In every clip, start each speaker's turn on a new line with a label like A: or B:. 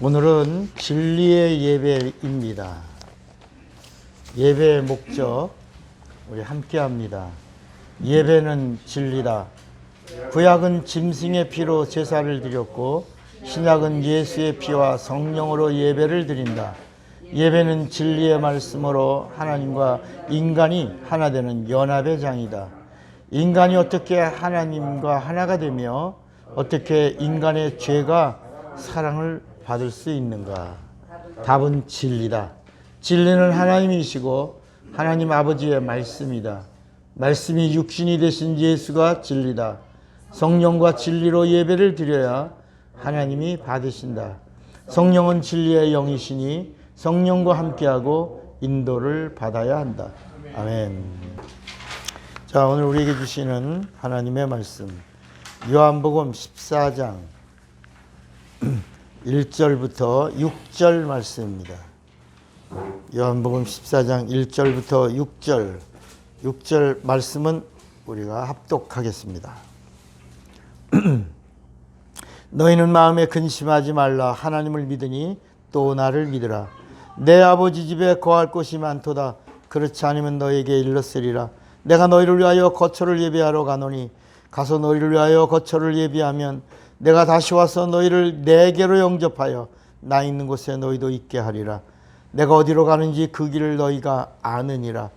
A: 오늘은 진리의 예배입니다. 예배의 목적 우리 함께 합니다. 예배는 진리다. 구약은 짐승의 피로 제사를 드렸고 신약은 예수의 피와 성령으로 예배를 드린다. 예배는 진리의 말씀으로 하나님과 인간이 하나 되는 연합의 장이다. 인간이 어떻게 하나님과 하나가 되며 어떻게 인간의 죄가 사랑을 받을 수 있는가? 답은 진리다. 진리는 하나님이시고 하나님 아버지의 말씀이다. 말씀이 육신이 되신 예수가 진리다. 성령과 진리로 예배를 드려야 하나님이 받으신다. 성령은 진리의 영이시니 성령과 함께하고 인도를 받아야 한다. 아멘. 자, 오늘 우리에게 주시는 하나님의 말씀 요한복음 14장 1절부터 6절 말씀입니다. 요한복음 14장 1절부터 6절 말씀은 우리가 합독하겠습니다. 너희는 마음에 근심하지 말라. 하나님을 믿으니 또 나를 믿으라. 내 아버지 집에 거할 곳이 많도다. 그렇지 않으면 너에게 일렀으리라. 내가 너희를 위하여 거처를 예비하러 가노니 가서 너희를 위하여 거처를 예비하면 내가 다시 와서 너희를 내게로 영접하여 나 있는 곳에 너희도 있게 하리라. 내가 어디로 가는지 그 길을 너희가 아느니라.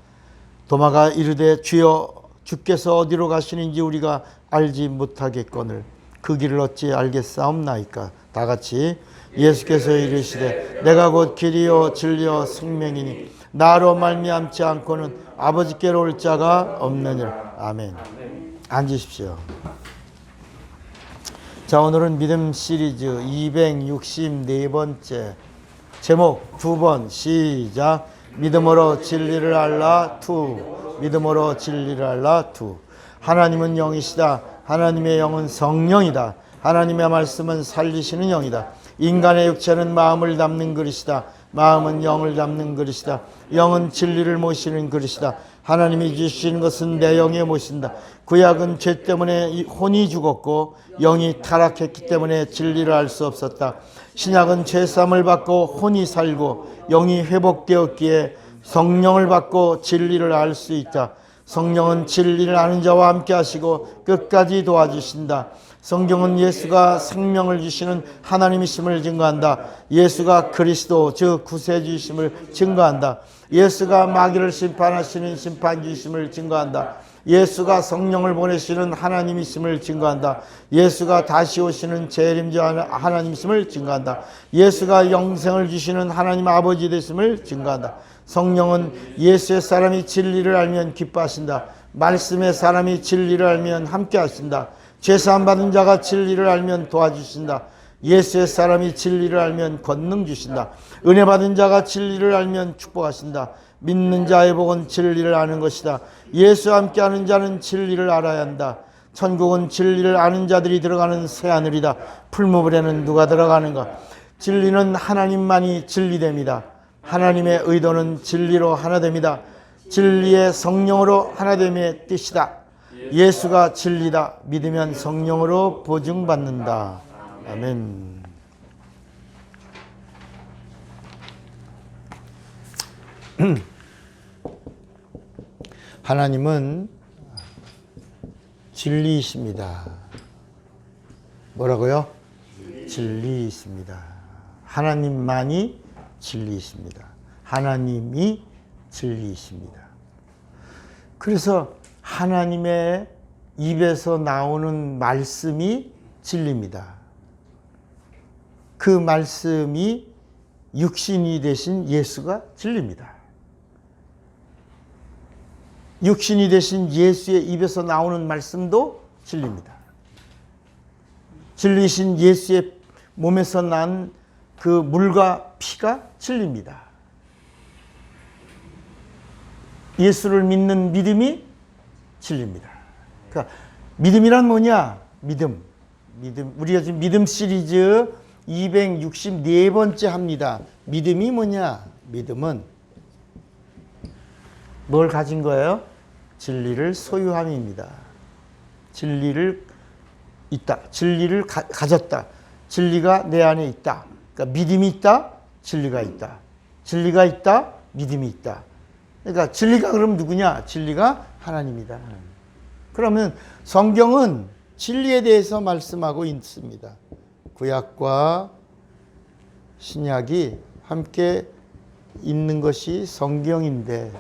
A: 도마가 이르되 주여 주께서 어디로 가시는지 우리가 알지 못하겠거늘 그 길을 어찌 알겠사옵나이까. 다 같이 예수께서 이르시되 내가 곧 길이요 진리요 생명이니 나로 말미암지 않고는 아버지께로 올 자가 없느니라. 아멘. 앉으십시오. 자, 오늘은 믿음 시리즈 264번째 제목 9번 시작. 믿음으로 진리를 알라 2. 믿음으로 진리를 알라 2. 하나님은 영이시다. 하나님의 영은 성령이다. 하나님의 말씀은 살리시는 영이다. 인간의 육체는 마음을 담는 그릇이다. 마음은 영을 담는 그릇이다. 영은 진리를 모시는 그릇이다. 하나님이 주시는 것은 내 영에 모신다. 구약은 죄 때문에 혼이 죽었고 영이 타락했기 때문에 진리를 알 수 없었다. 신약은 죄사함을 받고 혼이 살고 영이 회복되었기에 성령을 받고 진리를 알 수 있다. 성령은 진리를 아는 자와 함께 하시고 끝까지 도와주신다. 성경은 예수가 생명을 주시는 하나님이심을 증거한다. 예수가 그리스도 즉 구세주이심을 증거한다. 예수가 마귀를 심판하시는 심판주이심을 증거한다. 예수가 성령을 보내시는 하나님이심을 증거한다. 예수가 다시 오시는 재림자 하나님이심을 증거한다. 예수가 영생을 주시는 하나님 아버지 되심을 증거한다. 성령은 예수의 사람이 진리를 알면 기뻐하신다. 말씀의 사람이 진리를 알면 함께 하신다. 죄사함 받은 자가 진리를 알면 도와주신다. 예수의 사람이 진리를 알면 권능 주신다. 은혜 받은 자가 진리를 알면 축복하신다. 믿는 자의 복은 진리를 아는 것이다. 예수와 함께하는 자는 진리를 알아야 한다. 천국은 진리를 아는 자들이 들어가는 새하늘이다. 풀무불에는 누가 들어가는가? 진리는 하나님만이 진리됩니다. 하나님의 의도는 진리로 하나됩니다. 진리의 성령으로 하나됨의 뜻이다. 예수가 진리다. 믿으면 성령으로 보증받는다. 아멘. 하나님은 진리이십니다. 뭐라고요? 진리이십니다. 하나님만이 진리이십니다. 하나님이 진리이십니다. 그래서 하나님의 입에서 나오는 말씀이 진리입니다. 그 말씀이 육신이 되신 예수가 진리입니다. 육신이 되신 예수의 입에서 나오는 말씀도 진리입니다. 진리신 예수의 몸에서 난 그 물과 피가 진리입니다. 예수를 믿는 믿음이 진리입니다. 그러니까 믿음이란 뭐냐? 믿음. 우리가 지금 믿음 시리즈 264번째 합니다. 믿음이 뭐냐? 믿음은 뭘 가진 거예요? 진리를 소유함입니다. 진리를 있다. 진리를 가졌다. 진리가 내 안에 있다. 그러니까 그러니까 믿음이 있다, 진리가 있다. 진리가 있다, 믿음이 있다. 그러니까 진리가 그럼 누구냐? 진리가 하나님이다. 그러면 성경은 진리에 대해서 말씀하고 있습니다. 구약과 신약이 함께 있는 것이 성경인데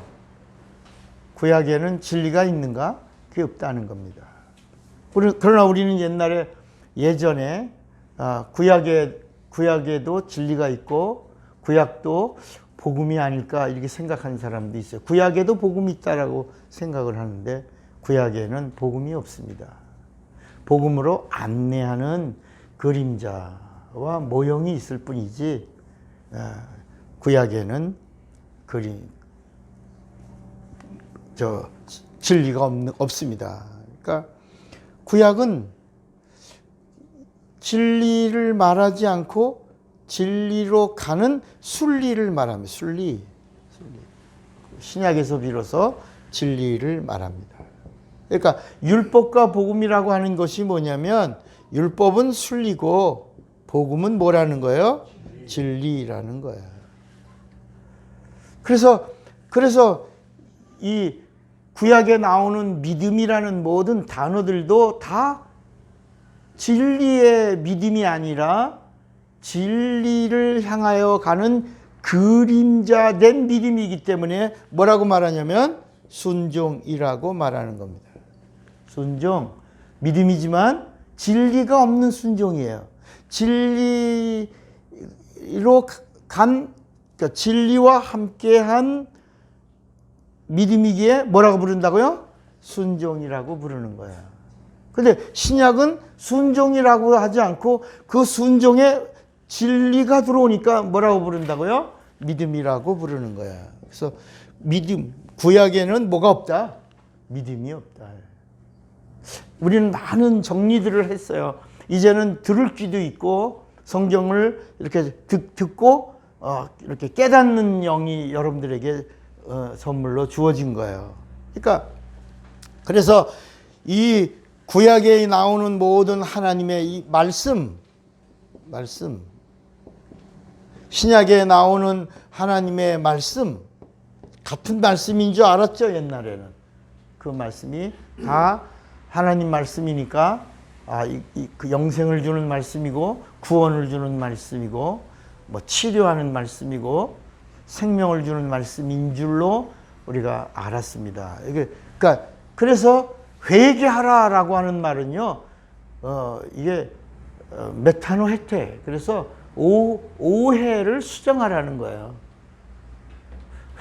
A: 구약에는 진리가 있는가? 그게 없다는 겁니다. 그러나 우리는 예전에 구약에도 진리가 있고 구약도 복음이 아닐까 이렇게 생각하는 사람도 있어요. 구약에도 복음이 있다라고 생각을 하는데 구약에는 복음이 없습니다. 복음으로 안내하는 그림자와 모형이 있을 뿐이지 구약에는 진리가 없습니다. 그러니까 구약은 진리를 말하지 않고 진리로 가는 순리를 말합니다. 순리. 신약에서 비로소 진리를 말합니다. 그러니까 율법과 복음이라고 하는 것이 뭐냐면 율법은 순리고 복음은 뭐라는 거예요? 진리라는 거예요. 그래서 이 구약에 나오는 믿음이라는 모든 단어들도 다 진리의 믿음이 아니라 진리를 향하여 가는 그림자된 믿음이기 때문에 뭐라고 말하냐면 순종이라고 말하는 겁니다. 순종, 믿음이지만 진리가 없는 순종이에요. 진리로 그러니까 진리와 함께한 믿음이기에 뭐라고 부른다고요? 순종이라고 부르는 거예요. 근데 신약은 순종이라고 하지 않고 그 순종에 진리가 들어오니까 뭐라고 부른다고요? 믿음이라고 부르는 거예요. 그래서 구약에는 뭐가 없다? 믿음이 없다. 우리는 많은 정리들을 했어요. 이제는 들을 귀도 있고 성경을 이렇게 듣고 이렇게 깨닫는 영이 여러분들에게 선물로 주어진 거예요. 그래서 이 구약에 나오는 모든 하나님의 이 말씀, 신약에 나오는 하나님의 말씀, 같은 말씀인 줄 알았죠, 옛날에는. 그 말씀이 다 하나님 말씀이니까, 그 영생을 주는 말씀이고, 구원을 주는 말씀이고, 치료하는 말씀이고, 생명을 주는 말씀인 줄로 우리가 알았습니다. 그래서 회개하라라고 하는 말은요, 이게 메타노헤테. 그래서 오해를 수정하라는 거예요.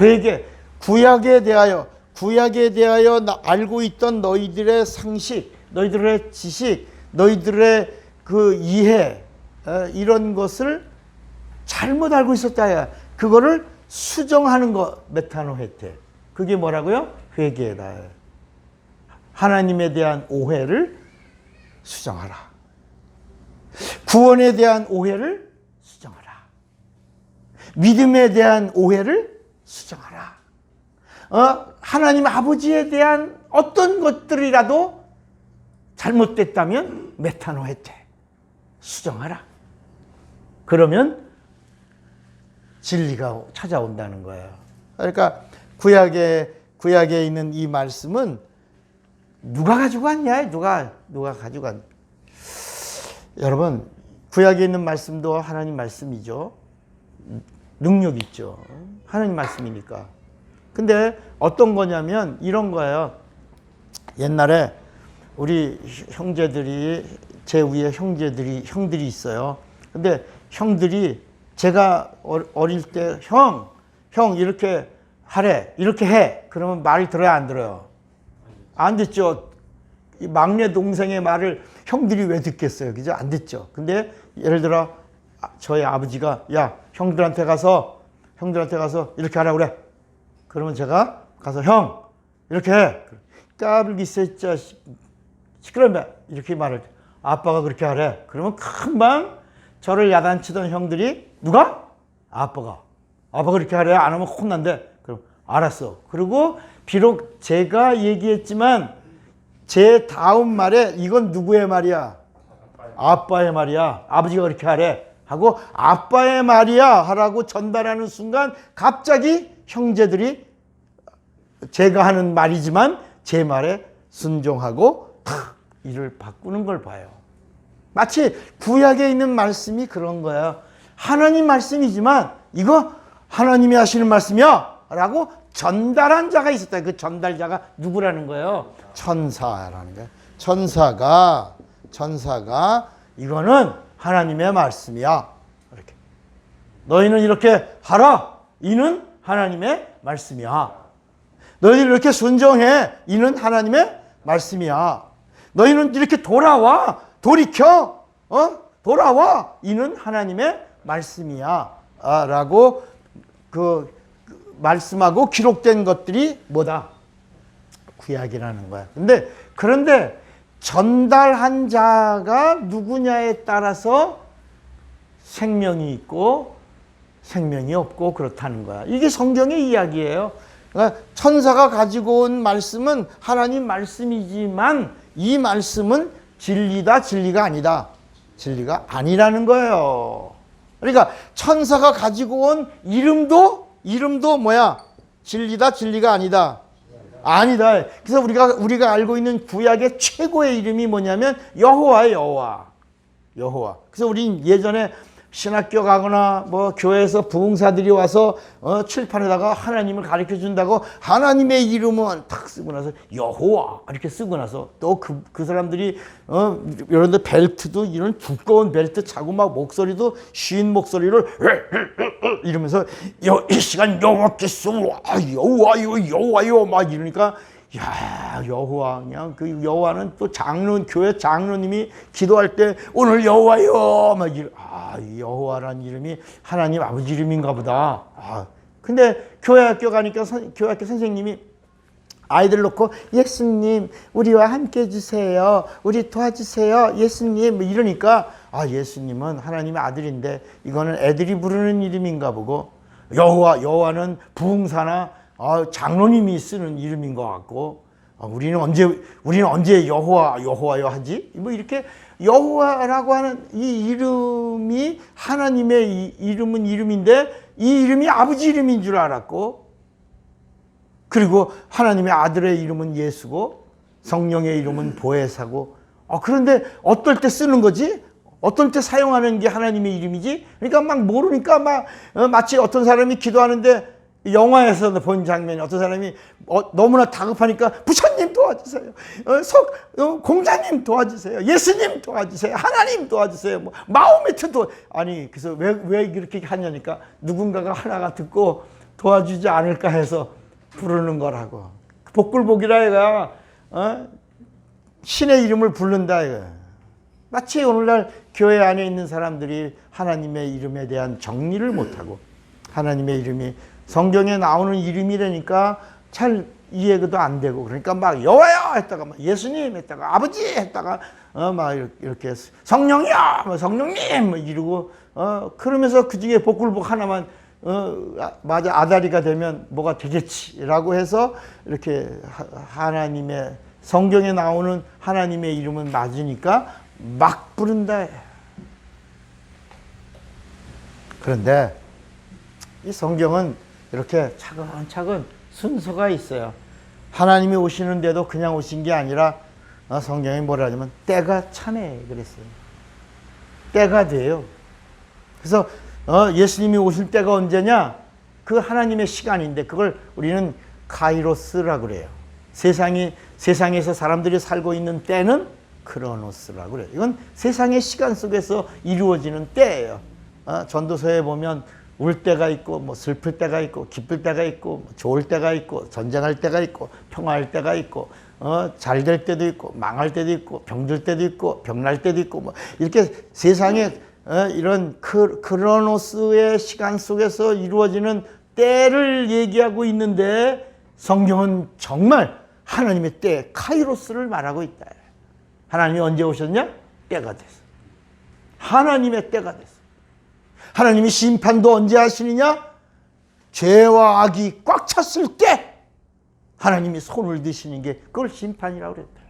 A: 회개, 구약에 대하여 알고 있던 너희들의 상식, 너희들의 지식, 너희들의 그 이해, 이런 것을 잘못 알고 있었다. 그거를 수정하는 거, 메타노헤테. 그게 뭐라고요? 회개다. 하나님에 대한 오해를 수정하라. 구원에 대한 오해를 수정하라. 믿음에 대한 오해를 수정하라. 하나님 아버지에 대한 어떤 것들이라도 잘못됐다면 메타노헤테. 수정하라. 그러면 진리가 찾아온다는 거예요. 그러니까 구약에 있는 이 말씀은 누가 가지고 왔냐? 누가 가지고 왔냐? 여러분, 구약에 있는 말씀도 하나님 말씀이죠. 능력 있죠. 하나님 말씀이니까. 근데 어떤 거냐면 이런 거예요. 옛날에 우리 형제들이, 제 위에 형들이 있어요. 근데 형들이 제가 어릴 때 형 이렇게 하래, 이렇게 해. 그러면 말 들어요, 안 들어요? 안 듣죠. 이 막내 동생의 말을 형들이 왜 듣겠어요? 그죠? 안 듣죠. 근데 예를 들어 저희 아버지가 야, 형들한테 가서 이렇게 하라 그래. 그러면 제가 가서 형 이렇게 해. 까불기 쎄짜 시끄러우면 이렇게 말을 아빠가 그렇게 하래. 그러면 금방 저를 야단치던 형들이 누가? 아빠가 그렇게 하래. 안 하면 혼난대. 그럼 알았어. 그리고 비록 제가 얘기했지만 제 다음 말에 이건 누구의 말이야? 아빠의 말이야. 아버지가 그렇게 하래. 하고 아빠의 말이야 하라고 전달하는 순간 갑자기 형제들이 제가 하는 말이지만 제 말에 순종하고 탁 일을 바꾸는 걸 봐요. 마치 구약에 있는 말씀이 그런 거예요. 하나님 말씀이지만 이거 하나님이 하시는 말씀이야 라고 전달한 자가 있었다. 그 전달자가 누구라는 거예요? 천사라는 거예요. 천사가 이거는 하나님의 말씀이야. 이렇게. 너희는 이렇게 하라. 이는 하나님의 말씀이야. 너희들 이렇게 순종해. 이는 하나님의 말씀이야. 너희는 이렇게 돌아와. 돌이켜. 돌아와. 이는 하나님의 말씀이야. 라고 말씀하고 기록된 것들이 뭐다? 구약이라는 거야. 그런데 전달한 자가 누구냐에 따라서 생명이 있고 생명이 없고 그렇다는 거야. 이게 성경의 이야기예요. 그러니까 천사가 가지고 온 말씀은 하나님 말씀이지만 이 말씀은 진리다, 진리가 아니다. 진리가 아니라는 거예요. 그러니까 천사가 가지고 온 이름도 뭐야? 진리다, 진리가 아니다. 아니다. 그래서 우리가 알고 있는 구약의 최고의 이름이 뭐냐면 여호와예요, 여호와. 그래서 우리 예전에 신학교 가거나 뭐 교회에서 부흥사들이 와서 칠판에다가 하나님을 가르쳐 준다고 하나님의 이름은 탁 쓰고 나서 여호와 이렇게 쓰고 나서 또 그 사람들이 이런 데 벨트도 이런 두꺼운 벨트 차고 막 목소리도 쉰 목소리를 이러면서 이 시간 여호와께서 여호와요 막 이러니까 야, 여호와. 그냥 그 여호와는 또 교회 장로님이 기도할 때 오늘 여호와요 막 여호와라는 이름이 하나님 아버지 이름인가 보다. 근데 교회 학교 가니까 교회 학교 선생님이 아이들 놓고 예수님 우리와 함께 해주세요, 우리 도와주세요 예수님 뭐 이러니까 예수님은 하나님의 아들인데 이거는 애들이 부르는 이름인가 보고 여호와는 부흥사나 장로님이 쓰는 이름인 것 같고 우리는 언제 여호와요 하지? 뭐 이렇게 여호와라고 하는 이 이름이 하나님의 이름은 이름인데 이 이름이 아버지 이름인 줄 알았고 그리고 하나님의 아들의 이름은 예수고 성령의 이름은 보혜사고 그런데 어떨 때 쓰는 거지? 어떨 때 사용하는 게 하나님의 이름이지? 그러니까 막 모르니까 마치 어떤 사람이 기도하는데 영화에서 본 장면이 어떤 사람이 너무나 다급하니까 부처님 도와주세요, 공자님 도와주세요, 예수님 도와주세요, 하나님 도와주세요, 뭐 마호메트 그래서 왜 그렇게 하냐니까 누군가가 하나가 듣고 도와주지 않을까 해서 부르는 거라고. 복불복이라 얘가 신의 이름을 부른다 이거. 마치 오늘날 교회 안에 있는 사람들이 하나님의 이름에 대한 정리를 못하고 하나님의 이름이 성경에 나오는 이름이라니까 잘 이해도 안 되고 그러니까 막 여호와야 했다가 막 예수님 했다가 아버지 했다가 막 이렇게 성령이야 뭐 성령님 뭐 이러고 그러면서 그중에 복불복 하나만 맞아 아다리가 되면 뭐가 되겠지라고 해서 이렇게 하나님의 성경에 나오는 하나님의 이름은 맞으니까 막 부른다. 그런데 이 성경은 이렇게 차근차근 순서가 있어요. 하나님이 오시는데도 그냥 오신 게 아니라 성경이 뭐라 하냐면 때가 차네 그랬어요. 때가 돼요. 그래서 예수님이 오실 때가 언제냐? 그 하나님의 시간인데 그걸 우리는 카이로스라고 그래요. 세상에서 사람들이 살고 있는 때는 크로노스라고 그래요. 이건 세상의 시간 속에서 이루어지는 때예요. 전도서에 보면 울 때가 있고 뭐 슬플 때가 있고 기쁠 때가 있고 뭐 좋을 때가 있고 전쟁할 때가 있고 평화할 때가 있고 잘 될 때도 있고 망할 때도 있고 병들 때도 있고 병날 때도 있고 뭐 이렇게 세상에 이런 크로노스의 시간 속에서 이루어지는 때를 얘기하고 있는데 성경은 정말 하나님의 때 카이로스를 말하고 있다. 하나님이 언제 오셨냐? 때가 됐어. 하나님의 때가 됐어. 하나님이 심판도 언제 하시느냐? 죄와 악이 꽉 찼을 때 하나님이 손을 드시는 게 그걸 심판이라고 그랬다.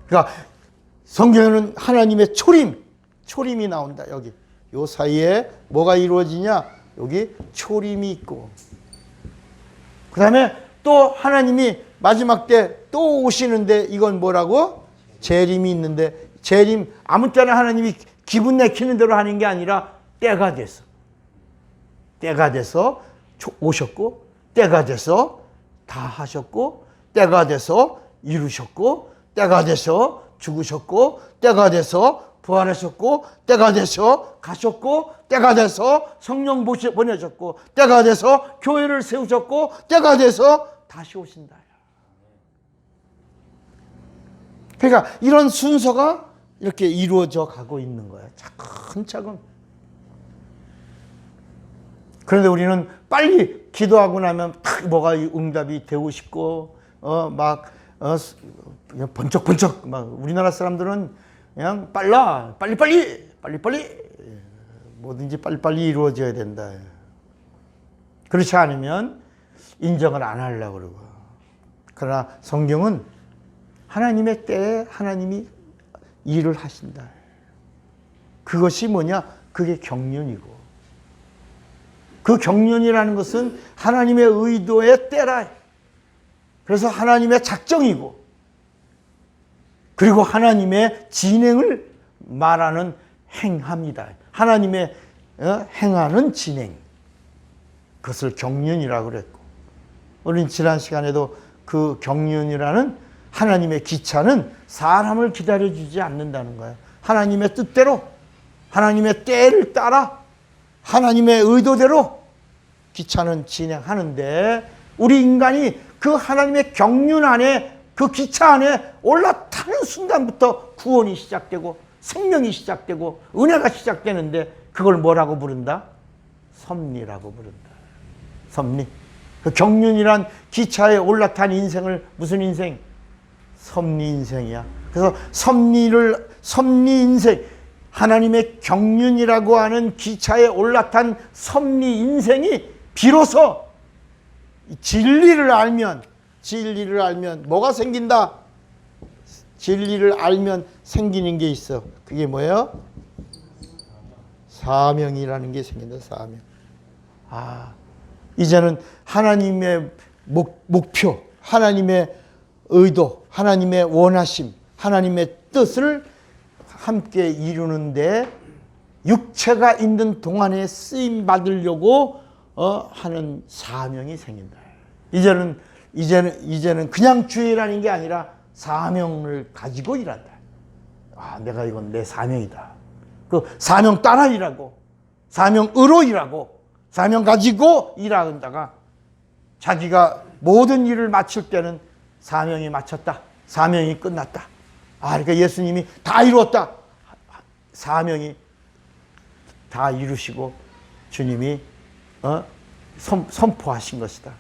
A: 그러니까 성경에는 하나님의 초림이 나온다. 여기 요 사이에 뭐가 이루어지냐? 여기 초림이 있고, 그 다음에 또 하나님이 마지막 때 또 오시는데 이건 뭐라고? 재림이 있는데, 재림 아무 때나 하나님이 기분 내키는 대로 하는 게 아니라 때가 돼서, 때가 돼서 오셨고, 때가 돼서 다 하셨고, 때가 돼서 이루셨고, 때가 돼서 죽으셨고, 때가 돼서 부활하셨고, 때가 돼서 가셨고, 때가 돼서 성령 보내셨고, 때가 돼서 교회를 세우셨고, 때가 돼서 다시 오신다. 그러니까 이런 순서가 이렇게 이루어져 가고 있는 거예요. 차근차근. 그런데 우리는 빨리 기도하고 나면 탁 뭐가 응답이 되고 싶고, 그냥 번쩍번쩍, 우리나라 사람들은 그냥 빨리빨리 뭐든지 빨리빨리 이루어져야 된다. 그렇지 않으면 인정을 안 하려고 그러고. 그러나 성경은 하나님의 때에 하나님이 일을 하신다. 그것이 뭐냐? 그게 경륜이고, 그 경륜이라는 것은 하나님의 의도의 때라. 그래서 하나님의 작정이고, 그리고 하나님의 진행을 말하는 행합니다. 하나님의 행하는 진행, 그것을 경륜이라고 그랬고, 우리는 지난 시간에도 그 경륜이라는 하나님의 기차는 사람을 기다려주지 않는다는 거예요. 하나님의 뜻대로, 하나님의 때를 따라, 하나님의 의도대로 기차는 진행하는데, 우리 인간이 그 하나님의 경륜 안에, 그 기차 안에 올라타는 순간부터 구원이 시작되고 생명이 시작되고 은혜가 시작되는데, 그걸 뭐라고 부른다? 섭리라고 부른다. 섭리. 그 경륜이란 기차에 올라탄 인생을 무슨 인생? 섭리 인생이야. 그래서 섭리 인생, 하나님의 경륜이라고 하는 기차에 올라탄 섭리 인생이 비로소 진리를 알면 뭐가 생긴다? 진리를 알면 생기는 게 있어. 그게 뭐예요? 사명이라는 게 생긴다. 사명. 이제는 하나님의 목표, 하나님의 의도, 하나님의 원하심, 하나님의 뜻을 함께 이루는데 육체가 있는 동안에 쓰임 받으려고 하는 사명이 생긴다. 이제는 그냥 주일하는 게 아니라 사명을 가지고 일한다. 내가 이건 내 사명이다. 그 사명 따라 일하고, 사명으로 일하고, 사명 가지고 일한다가 자기가 모든 일을 마칠 때는 사명이 마쳤다. 사명이 끝났다. 그러니까 예수님이 다 이루었다. 사명이 다 이루시고 주님이 선포하신 것이다.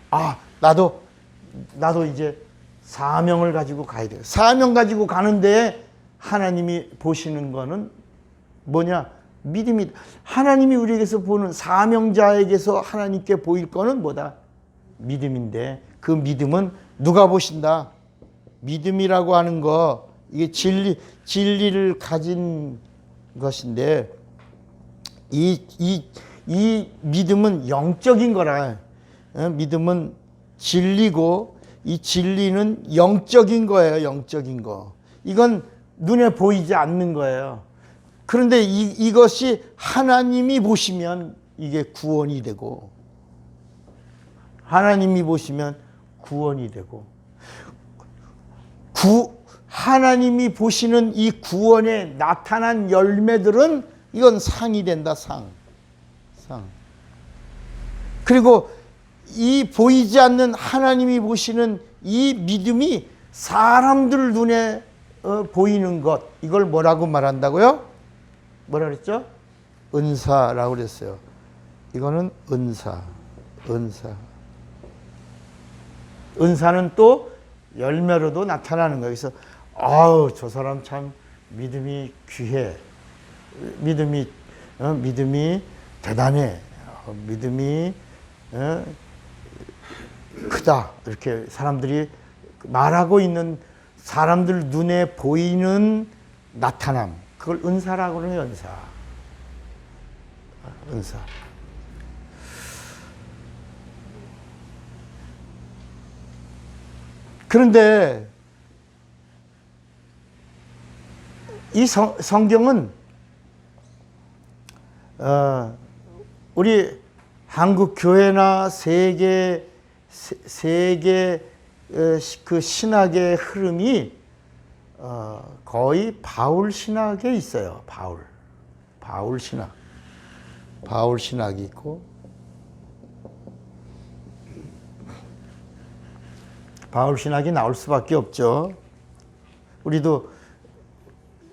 A: 나도 이제 사명을 가지고 가야 돼요. 사명 가지고 가는데 하나님이 보시는 거는 뭐냐? 믿음이. 하나님이 우리에게서 보는, 사명자에게서 하나님께 보일 거는 뭐다? 믿음인데, 그 믿음은 누가 보신다? 믿음이라고 하는 거, 이게 진리를 가진 것인데, 이 믿음은 영적인 거라. 믿음은 진리고, 이 진리는 영적인 거예요. 영적인 거. 이건 눈에 보이지 않는 거예요. 그런데 이것이 하나님이 보시면 이게 구원이 되고, 하나님이 보시면 구원이 되고, 하나님이 보시는 이 구원에 나타난 열매들은 이건 상이 된다. 상. 그리고 이 보이지 않는 하나님이 보시는 이 믿음이 사람들 눈에 보이는 것, 이걸 뭐라고 말한다고요? 뭐라 그랬죠? 은사라고 그랬어요. 이거는 은사는 또 열매로도 나타나는 거예요. 그래서 저 사람 참 믿음이 귀해, 믿음이 대단해, 믿음이 크다, 이렇게 사람들이 말하고 있는, 사람들 눈에 보이는 나타남, 그걸 은사라고 그러는, 은사. 은사. 그런데 이 성경은 우리 한국 교회나 세계 그 신학의 흐름이 거의 바울 신학에 있어요. 바울 신학이 있고, 바울 신학이 나올 수밖에 없죠. 우리도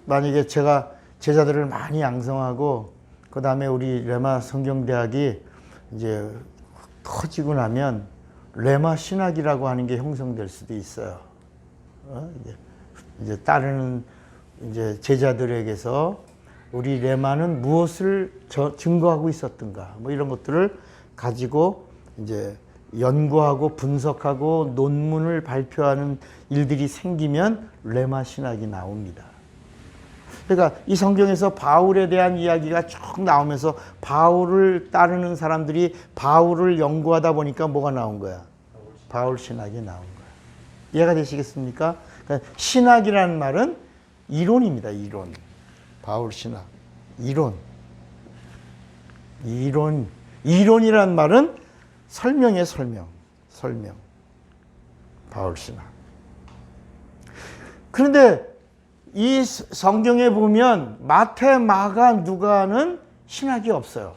A: 만약에 제가 제자들을 많이 양성하고 그 다음에 우리 레마 성경대학이 이제 커지고 나면 레마 신학이라고 하는 게 형성될 수도 있어요. 이제 따르는 이제 제자들에게서 우리 레마는 무엇을 증거하고 있었던가, 뭐 이런 것들을 가지고 이제 연구하고 분석하고 논문을 발표하는 일들이 생기면 레마 신학이 나옵니다. 그러니까 이 성경에서 바울에 대한 이야기가 쭉 나오면서 바울을 따르는 사람들이 바울을 연구하다 보니까 뭐가 나온 거야? 바울 신학이 나온 거야. 이해가 되시겠습니까? 그러니까 신학이라는 말은 이론입니다. 이론. 바울 신학. 이론이란 말은 설명이에요. 설명. 바울 신학. 그런데 이 성경에 보면 마태, 마가, 누가는 신학이 없어요.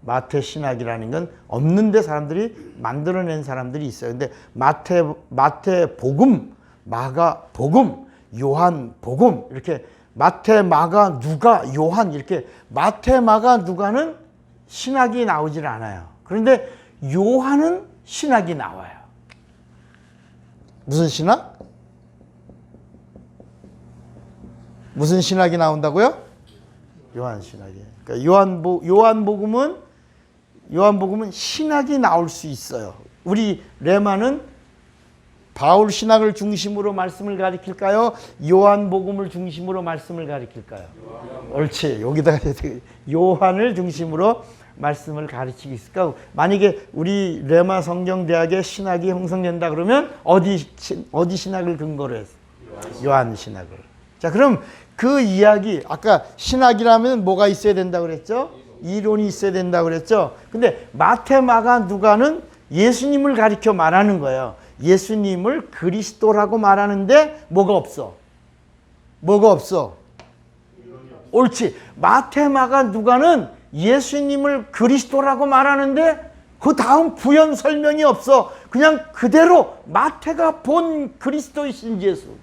A: 마태 신학이라는 건 없는데 사람들이 만들어낸 사람들이 있어요. 근데 마태 복음, 마가 복음, 요한 복음, 이렇게 마태, 마가, 누가, 요한, 이렇게 마태, 마가, 누가는 신학이 나오질 않아요. 그런데 요한은 신학이 나와요. 무슨 신학? 무슨 신학이 나온다고요? 요한 신학이. 그러니까 요한복음은 신학이 나올 수 있어요. 우리 레마는 바울 신학을 중심으로 말씀을 가리킬까요? 요한복음을 중심으로 말씀을 가리킬까요? 옳지. 여기다가 요한을 중심으로 말씀을 가르치고 있을까? 만약에 우리 레마 성경대학의 신학이 형성된다 그러면 어디 신학을 근거로 했어? 요한 신학을. 자, 그럼 그 이야기, 아까 신학이라면 뭐가 있어야 된다고 그랬죠? 이론이 있어야 된다고 그랬죠? 근데 마태, 마가, 누가는 예수님을 가리켜 말하는 거예요. 예수님을 그리스도라고 말하는데 뭐가 없어? 옳지. 마태, 마가, 누가는 예수님을 그리스도라고 말하는데 그 다음 부연 설명이 없어. 그냥 그대로 마태가 본 그리스도이신 예수,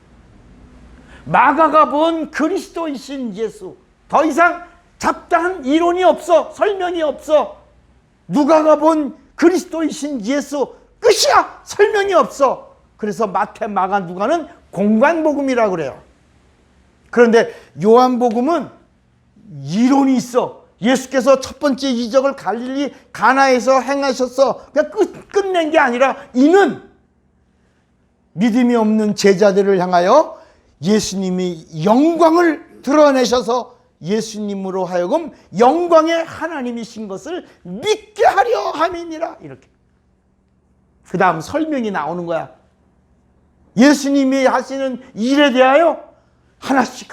A: 마가가 본 그리스도이신 예수. 더 이상 잡다한 이론이 없어. 설명이 없어. 누가가 본 그리스도이신 예수. 끝이야. 설명이 없어. 그래서 마태, 마가, 누가는 공관복음이라고 그래요. 그런데 요한복음은 이론이 있어. 예수께서 첫 번째 이적을 갈릴리 가나에서 행하셨어. 그냥 끝낸 게 아니라 이는 믿음이 없는 제자들을 향하여 예수님이 영광을 드러내셔서 예수님으로 하여금 영광의 하나님이신 것을 믿게 하려 함이니라. 이렇게. 그 다음 설명이 나오는 거야. 예수님이 하시는 일에 대하여 하나씩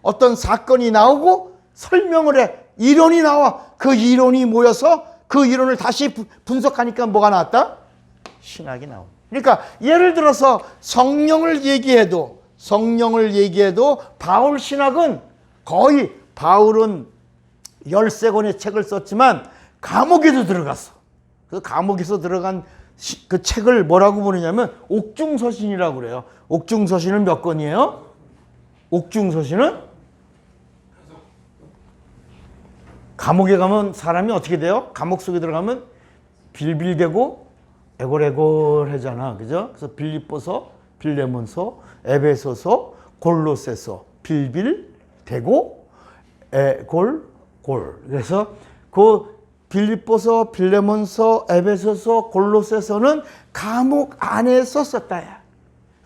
A: 어떤 사건이 나오고 설명을 해. 이론이 나와. 그 이론이 모여서 그 이론을 다시 분석하니까 뭐가 나왔다? 신학이 나와. 그러니까 예를 들어서 성령을 얘기해도 바울 신학은 거의, 바울은 13권의 책을 썼지만 감옥에도 들어갔어. 그 감옥에서 들어간 그 책을 뭐라고 부르냐면 옥중서신이라고 그래요. 옥중서신은 몇 권이에요? 옥중서신은 감옥에 가면 사람이 어떻게 돼요? 감옥 속에 들어가면 빌빌대고 애골애골하잖아. 그죠? 그래서 빌립보서, 빌레몬서, 에베소서, 골로새서, 빌빌대고 애골골. 그래서 그 빌립보서, 빌레몬서, 에베소서, 골로새서는 감옥 안에서 썼다야.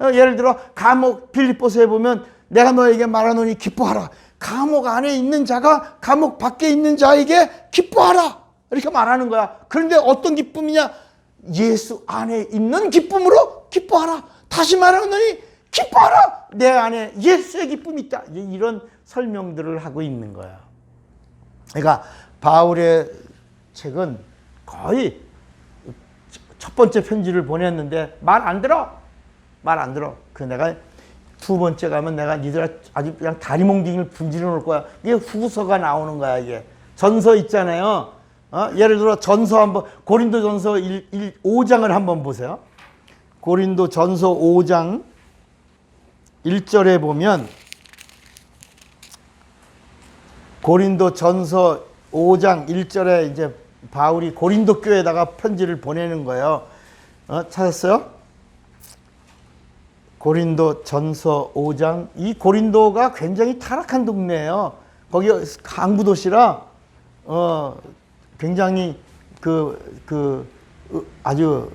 A: 예를 들어 감옥 빌립보서에 보면 내가 너에게 말하노니 기뻐하라. 감옥 안에 있는 자가 감옥 밖에 있는 자에게 기뻐하라 이렇게 말하는 거야. 그런데 어떤 기쁨이냐? 예수 안에 있는 기쁨으로 기뻐하라. 다시 말하노니 기뻐하라. 내 안에 예수의 기쁨이 있다. 이런 설명들을 하고 있는 거야. 그러니까 바울의 책은 거의 첫 번째 편지를 보냈는데 말 안 들어. 말 안 들어. 그 내가 두 번째 가면 내가 니들 아주 그냥 다리몽둥이를 분질러 놓을 거야. 이게 후서가 나오는 거야. 이게 전서 있잖아요. 예를 들어 전서 한번 고린도 전서 5장을 한번 보세요. 고린도 전서 5장 1절에 보면 고린도 전서 5장 1절에 이제 바울이 고린도 교회에다가 편지를 보내는 거예요. 찾았어요? 고린도 전서 5장. 이 고린도가 굉장히 타락한 동네예요. 거기 항구 도시라 굉장히 아주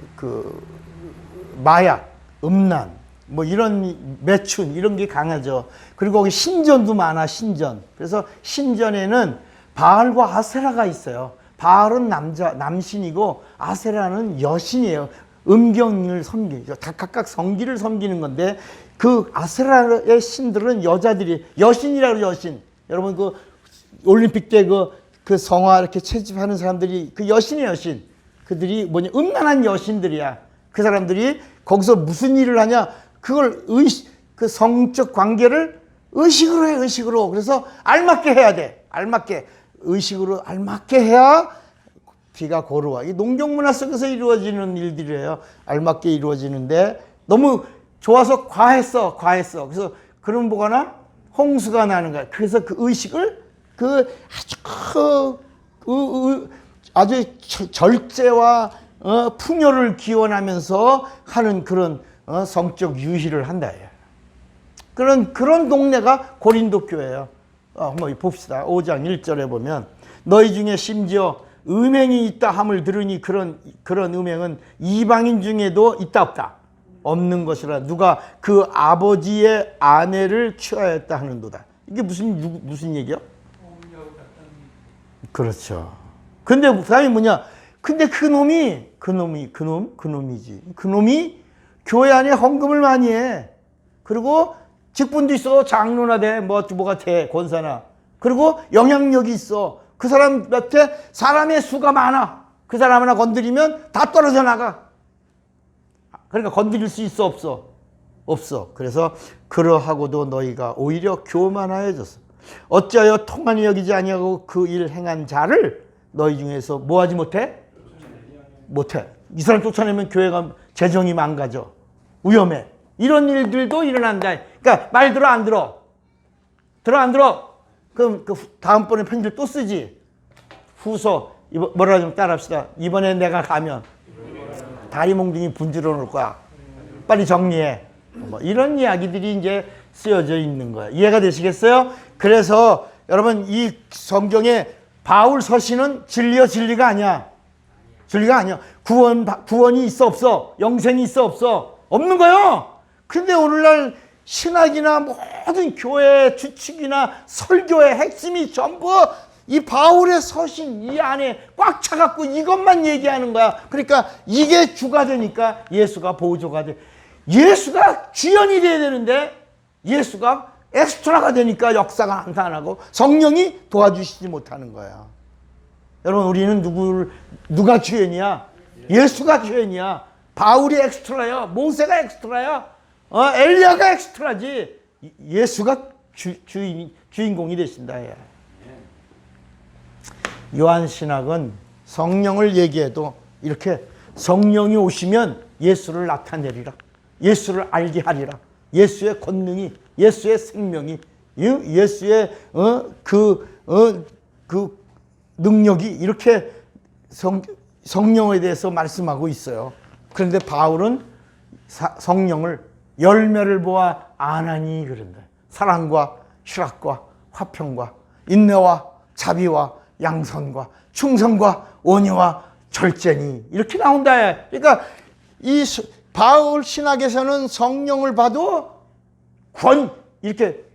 A: 마약, 음란, 뭐 이런 매춘 이런 게 강하죠. 그리고 거기 신전도 많아. 신전. 그래서 신전에는 바알과 아세라가 있어요. 바알은 남신이고 아세라는 여신이에요. 음경을 섬기죠. 각각 성기를 섬기는 건데 그 아세라의 신들은 여자들이 여신이라고 여신. 여러분 그 올림픽 때 그 성화 이렇게 채집하는 사람들이 그 여신의 여신. 그들이 뭐냐 음란한 여신들이야. 그 사람들이 거기서 무슨 일을 하냐? 그걸 그 성적 관계를 의식으로 해. 의식으로. 그래서 알맞게 해야 돼. 알맞게. 의식으로 알맞게 해야 비가 고루 와. 이 농경문화 속에서 이루어지는 일들이에요. 알맞게 이루어지는데 너무 좋아서 과했어. 그래서 그런 뭐가나 홍수가 나는 거야. 그래서 그 의식을 아주 절제와 풍요를 기원하면서 하는 그런 성적 유희를 한다. 그런 동네가 고린도 교회예요. 한번 봅시다. 5장 1절에 보면 너희 중에 심지어 음행이 있다 함을 들으니 그런 음행은 이방인 중에도 있다 없다? 없는 것이라 누가 그 아버지의 아내를 취하였다 하는도다. 이게 무슨 얘기야? 그렇죠. 근데 그다음이 뭐냐? 근데 그놈이지. 그놈이 교회 안에 헌금을 많이 해. 그리고 직분도 있어. 장로나 돼. 뭐가 돼. 권사나. 그리고 영향력이 있어. 그 사람한테 사람의 수가 많아. 그 사람 하나 건드리면 다 떨어져 나가. 그러니까 건드릴 수 있어 없어? 없어. 그래서 그러하고도 너희가 오히려 교만하여졌어. 어찌하여 통한이 여기지 아니하고 그 일 행한 자를 너희 중에서 뭐하지 못해? 못해. 이 사람 쫓아내면 교회가 재정이 망가져. 위험해. 이런 일들도 일어난다. 그러니까 말 들어 안 들어? 들어 안 들어? 그럼 그 다음번에 편지를 또 쓰지. 후서 뭐라 좀 따라합시다. 이번에 내가 가면 다리 몽둥이 분질러 놓을 거야. 빨리 정리해. 뭐 이런 이야기들이 이제 쓰여져 있는 거예요. 이해가 되시겠어요? 그래서 여러분 이 성경에 바울 서신은 진리가 아니야. 진리가 아니야. 구원이 있어 없어? 영생이 있어 없어? 없는 거예요. 근데 오늘날 신학이나 모든 교회의 주축이나 설교의 핵심이 전부 이 바울의 서신 이 안에 꽉 차갖고 이것만 얘기하는 거야. 그러니까 이게 주가 되니까 예수가 보조가 돼. 예수가 주연이 돼야 되는데 예수가 엑스트라가 되니까 역사가 나타나고 성령이 도와주시지 못하는 거야. 여러분 우리는 누가 주연이야? 예수가 주연이야. 바울이 엑스트라야. 모세가 엑스트라야. 엘리야가 엑스트라지. 예수가 주인공이 되신다. 요한신학은 성령을 얘기해도 이렇게 성령이 오시면 예수를 나타내리라. 예수를 알게 하리라. 예수의 권능이, 예수의 생명이, 예수의 그 능력이 이렇게 성령에 대해서 말씀하고 있어요. 그런데 바울은 성령을 열매를 보아 아나니 그런다. 사랑과 희락과 화평과 인내와 자비와 양선과 충성과 온유와 절제니 이렇게 나온다. 그러니까 이 바울 신학에서는 성령을 봐도 이렇게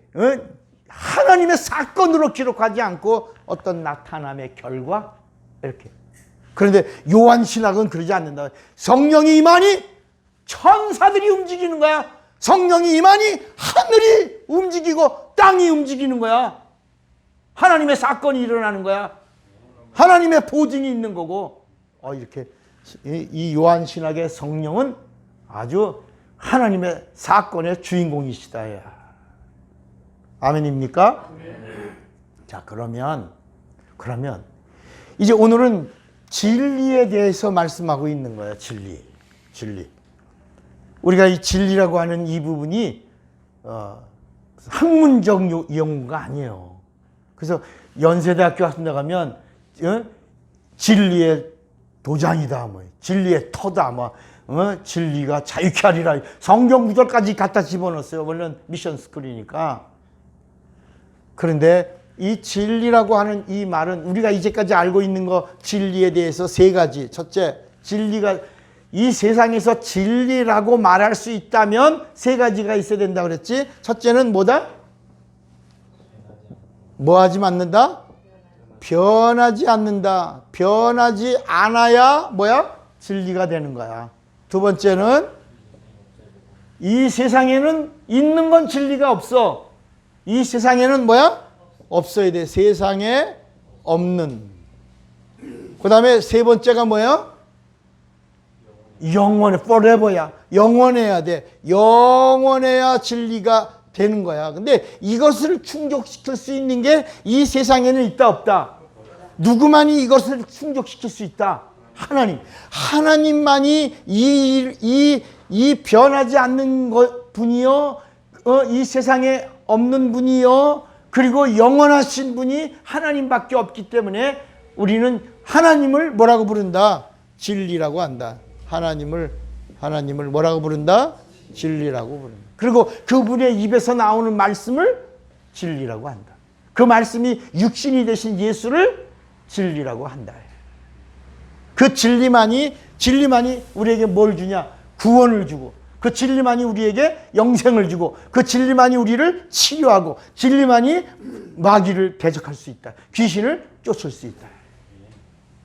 A: 하나님의 사건으로 기록하지 않고 어떤 나타남의 결과 이렇게. 그런데 요한신학은 그러지 않는다. 성령이 임하니 천사들이 움직이는 거야. 성령이 임하니 하늘이 움직이고 땅이 움직이는 거야. 하나님의 사건이 일어나는 거야. 하나님의 보증이 있는 거고. 이렇게 이 요한신학의 성령은 아주 하나님의 사건의 주인공이시다. 아멘입니까? 자, 그러면 이제 오늘은 진리에 대해서 말씀하고 있는 거예요. 진리. 우리가 이 진리라고 하는 이 부분이 학문적 용어가 아니에요. 그래서 연세대학교 같은 데 가면 진리의 도장이다, 뭐 진리의 터다, 뭐 진리가 자유케 하리라, 성경 구절까지 갖다 집어넣었어요. 물론 미션 스쿨이니까. 그런데 이 진리라고 하는 이 말은 우리가 이제까지 알고 있는 거 진리에 대해서 세 가지. 첫째, 진리가 이 세상에서 진리라고 말할 수 있다면 세 가지가 있어야 된다고 그랬지. 첫째는 뭐다? 뭐하지 않는다? 변하지 않는다. 변하지 않아야 뭐야? 진리가 되는 거야. 두 번째는 이 세상에는 있는 건 진리가 없어. 이 세상에는 뭐야? 없어야 돼. 세상에 없는. 그 다음에 세 번째가 뭐야? 영원해. forever야. 영원해야 돼. 영원해야 진리가 되는 거야. 근데 이것을 충족시킬 수 있는 게 이 세상에는 있다 없다? 누구만이 이것을 충족시킬 수 있다? 하나님. 하나님만이 이 변하지 않는 분이요, 이 세상에 없는 분이요, 그리고 영원하신 분이 하나님밖에 없기 때문에 우리는 하나님을 뭐라고 부른다? 진리라고 한다. 하나님을 뭐라고 부른다? 진리라고 부른다. 그리고 그분의 입에서 나오는 말씀을 진리라고 한다. 그 말씀이 육신이 되신 예수를 진리라고 한다. 그 진리만이 우리에게 뭘 주냐? 구원을 주고, 그 진리만이 우리에게 영생을 주고, 그 진리만이 우리를 치유하고, 진리만이 마귀를 대적할 수 있다. 귀신을 쫓을 수 있다.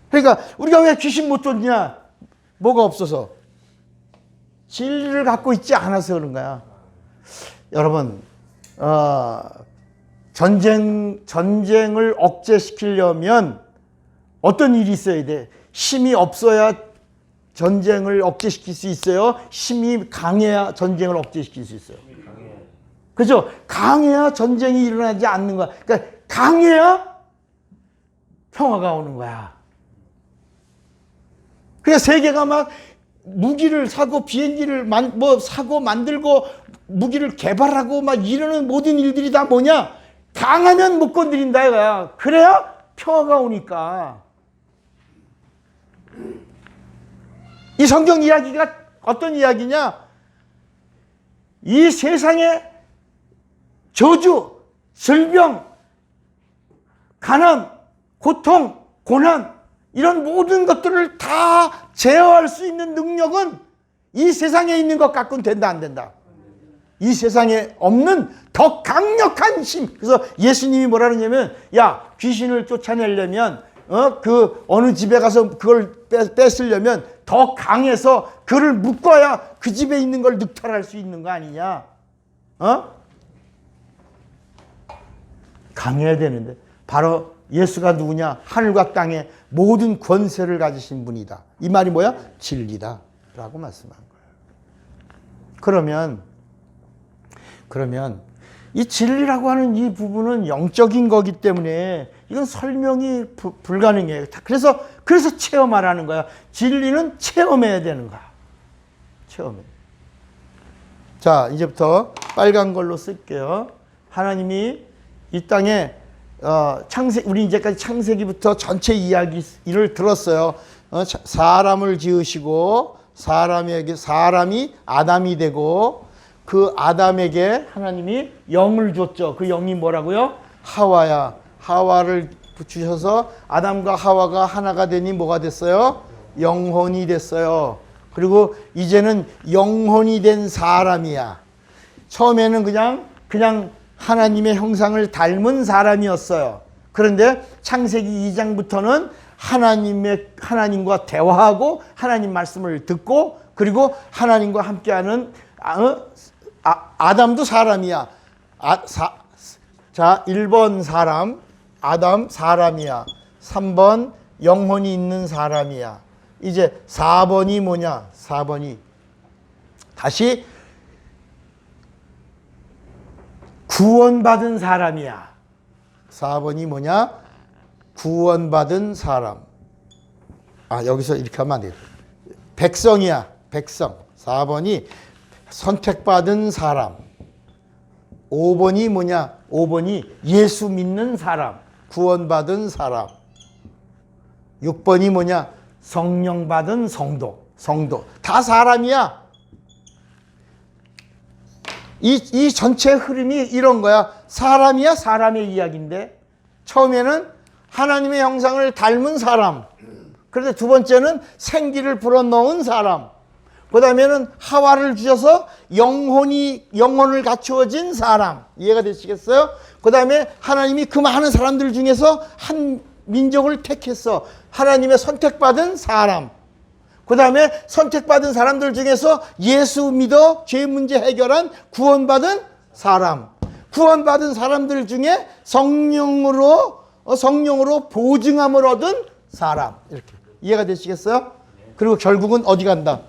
A: 그러니까 우리가 왜 귀신 못 쫓냐? 뭐가 없어서? 진리를 갖고 있지 않아서 그런 거야. 여러분, 전쟁을 억제시키려면 어떤 일이 있어야 돼? 힘이 없어야 전쟁을 억제시킬 수 있어요? 힘이 강해야 전쟁을 억제시킬 수 있어요? 그죠? 강해야 전쟁이 일어나지 않는 거야. 그러니까 강해야 평화가 오는 거야. 그래서 세계가 막 무기를 사고 비행기를 사고 만들고 무기를 개발하고 막 이러는 모든 일들이 다 뭐냐? 강하면 못 건드린다 이거야. 그래야 평화가 오니까. 이 성경 이야기가 어떤 이야기냐? 이 세상에 저주, 질병, 가난, 고통, 고난, 이런 모든 것들을 다 제어할 수 있는 능력은 이 세상에 있는 것 갖고는 된다, 안 된다? 이 세상에 없는 더 강력한 힘. 그래서 예수님이 뭐라 그러냐면, 야, 귀신을 쫓아내려면 그 어느 집에 가서 그걸 뺏으려면 더 강해서 그를 묶어야 그 집에 있는 걸 늑탈할 수 있는 거 아니냐? 강해야 되는데 바로 예수가 누구냐? 하늘과 땅의 모든 권세를 가지신 분이다. 이 말이 뭐야? 진리다 라고 말씀한 거예요. 그러면 이 진리라고 하는 이 부분은 영적인 거기 때문에 이건 설명이 불가능해요. 그래서 체험하라는 거야. 진리는 체험해야 되는 거야. 체험해. 자, 이제부터 빨간 걸로 쓸게요. 하나님이 이 땅에 우리 이제까지 창세기부터 전체 이야기를 들었어요. 사람을 지으시고 사람이 아담이 되고 그 아담에게 하나님이 영을 줬죠. 그 영이 뭐라고요? 하와야. 하와를 주셔서 아담과 하와가 하나가 되니 뭐가 됐어요? 영혼이 됐어요. 그리고 이제는 영혼이 된 사람이야. 처음에는 그냥 하나님의 형상을 닮은 사람이었어요. 그런데 창세기 2장부터는 하나님과 대화하고 하나님 말씀을 듣고 그리고 하나님과 함께하는 아담도 사람이야. 자, 1번 사람, 아담 사람이야. 3번 영혼이 있는 사람이야. 이제 4번이 뭐냐? 4번이 다시 구원받은 사람이야. 4번이 뭐냐? 구원받은 사람. 여기서 이렇게 하면 안 돼요. 백성이야. 백성. 4번이 선택받은 사람. 5번이 뭐냐? 5번이 예수 믿는 사람. 구원받은 사람. 6번이 뭐냐? 성령 받은 성도. 성도. 다 사람이야. 이 전체 흐름이 이런 거야. 사람이야. 사람의 이야기인데 처음에는 하나님의 형상을 닮은 사람. 그런데 두 번째는 생기를 불어넣은 사람. 그 다음에는 하와를 주셔서 영혼을 갖추어진 사람. 이해가 되시겠어요? 그 다음에 하나님이 그 많은 사람들 중에서 한 민족을 택했어. 하나님의 선택받은 사람. 그 다음에 선택받은 사람들 중에서 예수 믿어 죄 문제 해결한 구원받은 사람. 구원받은 사람들 중에 성령으로 보증함을 얻은 사람. 이렇게 이해가 되시겠어요? 그리고 결국은 어디 간다?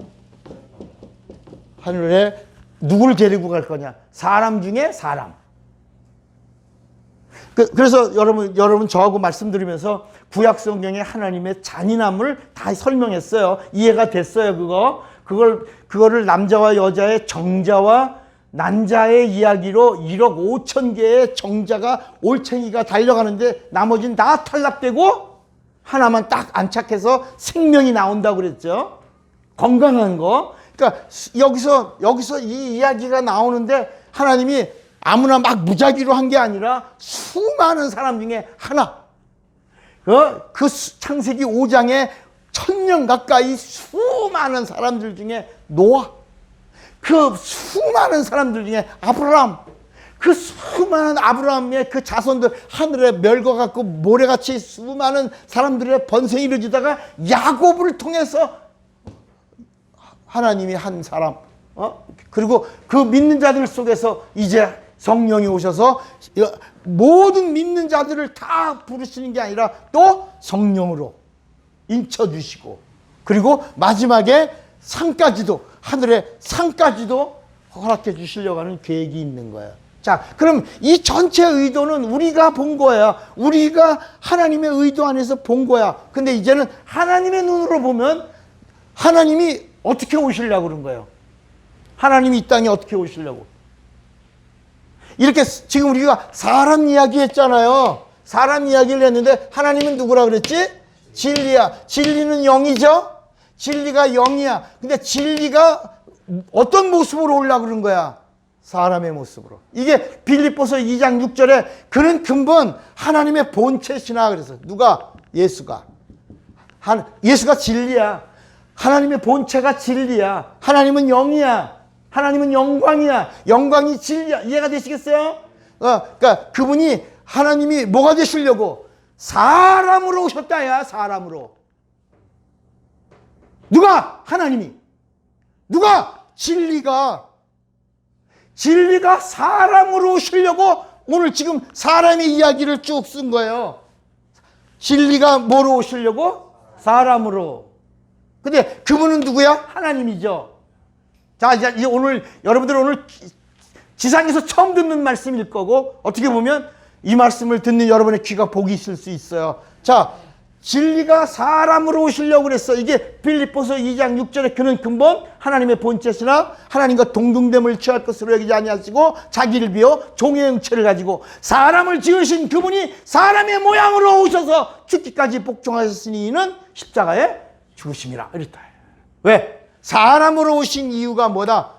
A: 하늘에 누굴 데리고 갈 거냐? 사람 중에 사람. 그래서 여러분 저하고 말씀드리면서 구약 성경의 하나님의 잔인함을 다 설명했어요. 이해가 됐어요, 그거를 남자와 여자의 정자와 난자의 이야기로 1억 5천 개의 정자가 올챙이가 달려가는데 나머지는 다 탈락되고 하나만 딱 안착해서 생명이 나온다고 그랬죠. 건강한 거. 그러니까 여기서 이 이야기가 나오는데 하나님이 아무나 막 무작위로 한 게 아니라 수많은 사람 중에 하나. 그 창세기 5장에 1000명 가까이 수많은 사람들 중에 노아. 그 수많은 사람들 중에 아브라함. 그 수많은 아브라함의 그 자손들 하늘에 멸과 같고 모래같이 수많은 사람들의 번성이 이루어지다가 야곱을 통해서 하나님이 한 사람. 그리고 그 믿는 자들 속에서 이제 성령이 오셔서 모든 믿는 자들을 다 부르시는 게 아니라 또 성령으로 인쳐주시고 그리고 마지막에 상까지도 하늘의 상까지도 허락해 주시려고 하는 계획이 있는 거예요. 자, 그럼 이 전체 의도는 우리가 본 거야. 우리가 하나님의 의도 안에서 본 거야. 근데 이제는 하나님의 눈으로 보면 하나님이 어떻게 오시려고 그런 거예요? 하나님이 이 땅에 어떻게 오시려고? 이렇게 지금 우리가 사람 이야기 했잖아요. 사람 이야기를 했는데 하나님은 누구라 그랬지? 진리야. 진리는 영이죠? 진리가 영이야. 근데 진리가 어떤 모습으로 올라오고 그런 거야? 사람의 모습으로. 이게 빌립보서 2장 6절에 그는 근본 하나님의 본체시나 그래서 누가? 예수가. 예수가 진리야. 하나님의 본체가 진리야. 하나님은 영이야. 하나님은 영광이야. 영광이 진리야. 이해가 되시겠어요? 그러니까 그분이 하나님이 뭐가 되시려고? 사람으로 오셨다야. 사람으로. 누가? 하나님이. 누가? 진리가 사람으로 오시려고 오늘 지금 사람의 이야기를 쭉 쓴 거예요. 진리가 뭐로 오시려고? 사람으로. 근데 그분은 누구야? 하나님이죠. 자, 이제 오늘 여러분들은 오늘 지상에서 처음 듣는 말씀일 거고 어떻게 보면 이 말씀을 듣는 여러분의 귀가 복이 있을 수 있어요. 자, 진리가 사람으로 오시려고 그랬어. 이게 빌립보서 2장 6절에 그는 근본 하나님의 본체시나 하나님과 동등됨을 취할 것으로 여기지 아니하시고 자기를 비워 종의 형체를 가지고 사람을 지으신 그분이 사람의 모양으로 오셔서 죽기까지 복종하셨으니 이는 십자가에 죽으심이라. 이랬다. 왜? 사람으로 오신 이유가 뭐다?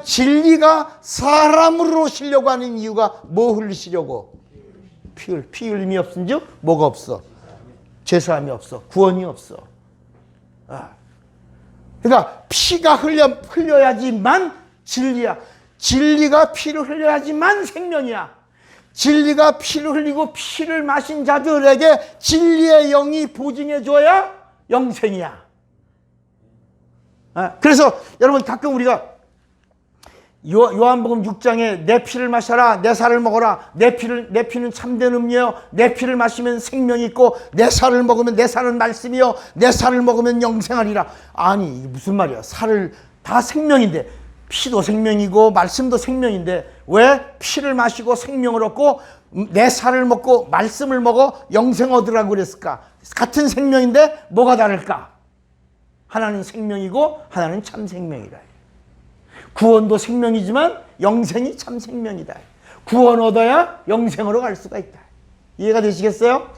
A: 진리가 사람으로 오시려고 하는 이유가 뭐 흘리시려고? 피 흘림이 없은즉 뭐가 없어? 죄사함이 없어. 구원이 없어. 그러니까 피가 흘려야지만 진리야. 진리가 피를 흘려야지만 생명이야. 진리가 피를 흘리고 피를 마신 자들에게 진리의 영이 보증해 줘야 영생이야. 그래서 여러분 가끔 우리가 요한복음 6장에 내 피를 마셔라, 내 살을 먹어라, 내 피는 참된 음료요, 내 피를 마시면 생명이 있고 내 살을 먹으면 내 살은 말씀이요, 내 살을 먹으면 영생하리라. 아니 이게 무슨 말이야. 살을 다 생명인데, 피도 생명이고 말씀도 생명인데 왜 피를 마시고 생명을 얻고 내 살을 먹고 말씀을 먹어 영생 얻으라고 그랬을까? 같은 생명인데 뭐가 다를까? 하나는 생명이고 하나는 참 생명이다. 구원도 생명이지만 영생이 참 생명이다. 구원 얻어야 영생으로 갈 수가 있다. 이해가 되시겠어요?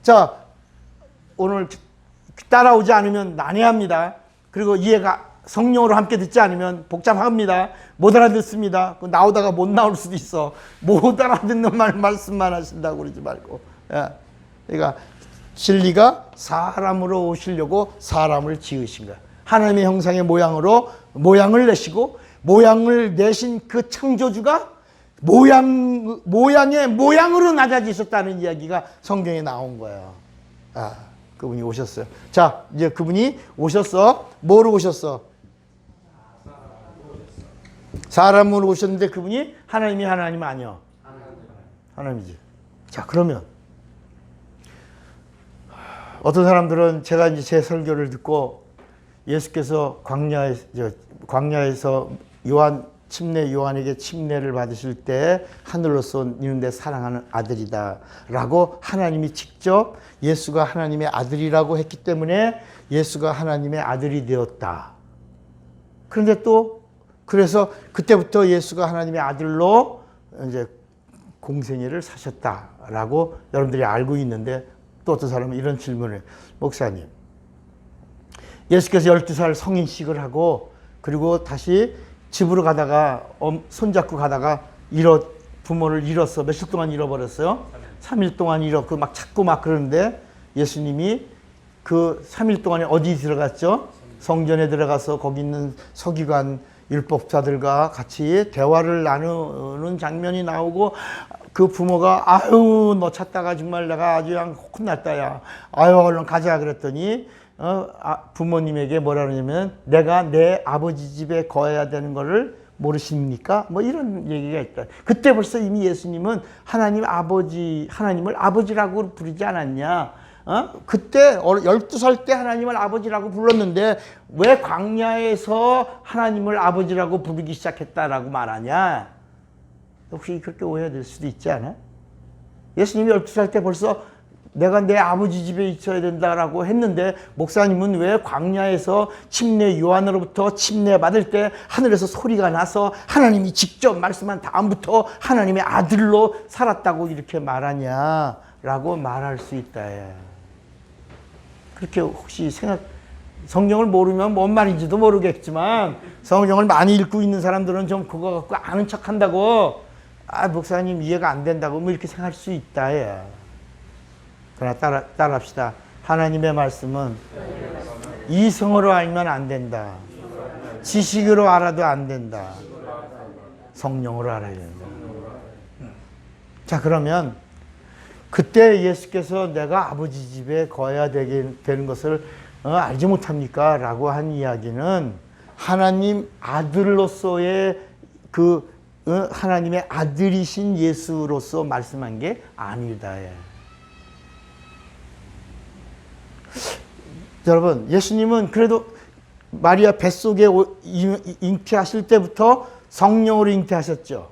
A: 자, 오늘 따라오지 않으면 난해합니다. 그리고 이해가 성령으로 함께 듣지 않으면 복잡합니다. 못 알아듣습니다. 나오다가 못 나올 수도 있어. 못 알아듣는 말씀만 하신다고 그러지 말고. 그러니까 진리가 사람으로 오시려고 사람을 지으신 거야. 하나님의 형상의 모양으로 모양을 내시고 모양을 내신 그 창조주가 모양의 모양으로 낮아지셨다는 이야기가 성경에 나온 거예요. 그분이 오셨어요. 자, 이제 그분이 오셨어. 뭐로 오셨어? 사람으로 오셨는데 그분이 하나님 아니야? 하나님이지. 자, 그러면 어떤 사람들은 제가 이제 제 설교를 듣고 예수께서 광야에서 요한에게 침례를 받으실 때 하늘로서 니는 내 사랑하는 아들이다 라고 하나님이 직접 예수가 하나님의 아들이라고 했기 때문에 예수가 하나님의 아들이 되었다. 그런데 또 그래서 그때부터 예수가 하나님의 아들로 이제 공생애를 사셨다라고 여러분들이 알고 있는데, 또 어떤 사람은 이런 질문을 해요. 목사님, 예수께서 12살 성인식을 하고 그리고 다시 집으로 가다가 손잡고 가다가 부모를 잃었어. 며칠 동안 잃어버렸어요? 3일 동안 잃었고 막 찾고 막 그러는데 예수님이 그 3일 동안에 어디 들어갔죠? 성전에 들어가서 거기 있는 서기관 율법사들과 같이 대화를 나누는 장면이 나오고 그 부모가 아유 너 찾다가 정말 내가 아주 그냥 혼났다 야. 아유 얼른 가자 그랬더니 부모님에게 뭐라 그러냐면 내가 내 아버지 집에 거해야 되는 거를 모르십니까? 뭐 이런 얘기가 있다. 그때 벌써 이미 예수님은 하나님을 아버지라고 부르지 않았냐? 그때 12살 때 하나님을 아버지라고 불렀는데 왜 광야에서 하나님을 아버지라고 부르기 시작했다라고 말하냐? 혹시 그렇게 오해될 수도 있지 않아? 예수님이 12살 때 벌써 내가 내 아버지 집에 있어야 된다라고 했는데 목사님은 왜 광야에서 요한으로부터 침례 받을 때 하늘에서 소리가 나서 하나님이 직접 말씀한 다음부터 하나님의 아들로 살았다고 이렇게 말하냐라고 말할 수 있다. 그렇게 혹시 성경을 모르면 뭔 말인지도 모르겠지만 성경을 많이 읽고 있는 사람들은 좀 그거 갖고 아는 척 한다고 목사님 이해가 안 된다고 뭐 이렇게 생각할 수 있다. 그러나 따라합시다. 하나님의 말씀은 이성으로 알면 안 된다. 지식으로 알아도 안 된다. 성령으로 알아야 된다. 자, 그러면 그때 예수께서 내가 아버지 집에 거해야 되는 것을 알지 못합니까? 라고 한 이야기는 하나님 아들로서의 하나님의 아들이신 예수로서 말씀한 게 아니다. 여러분, 예수님은 그래도 마리아 뱃속에 잉태하실 때부터 성령으로 잉태하셨죠.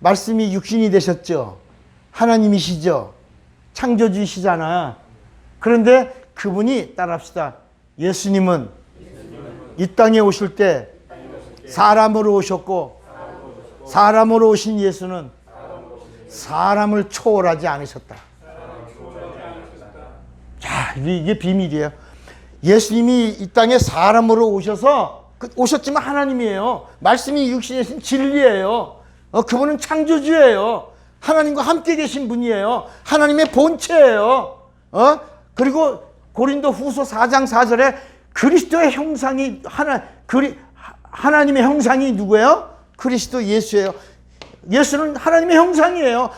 A: 말씀이 육신이 되셨죠. 하나님이시죠. 창조주시잖아. 그런데 그분이 따라합시다. 예수님은 이 땅에 오실 때 사람으로 오셨고 사람으로 오신 예수는 사람을 초월하지 않으셨다. 자, 이게 비밀이에요. 예수님이 이 땅에 사람으로 오셔서 오셨지만 하나님이에요. 말씀이 육신이신 진리예요. 그분은 창조주예요. 하나님과 함께 계신 분이에요. 하나님의 본체예요. 그리고 고린도 후서 4장 4절에 그리스도의 형상이 하나님의 형상이 누구예요? 그리스도 예수예요. 예수는 하나님의 형상이에요.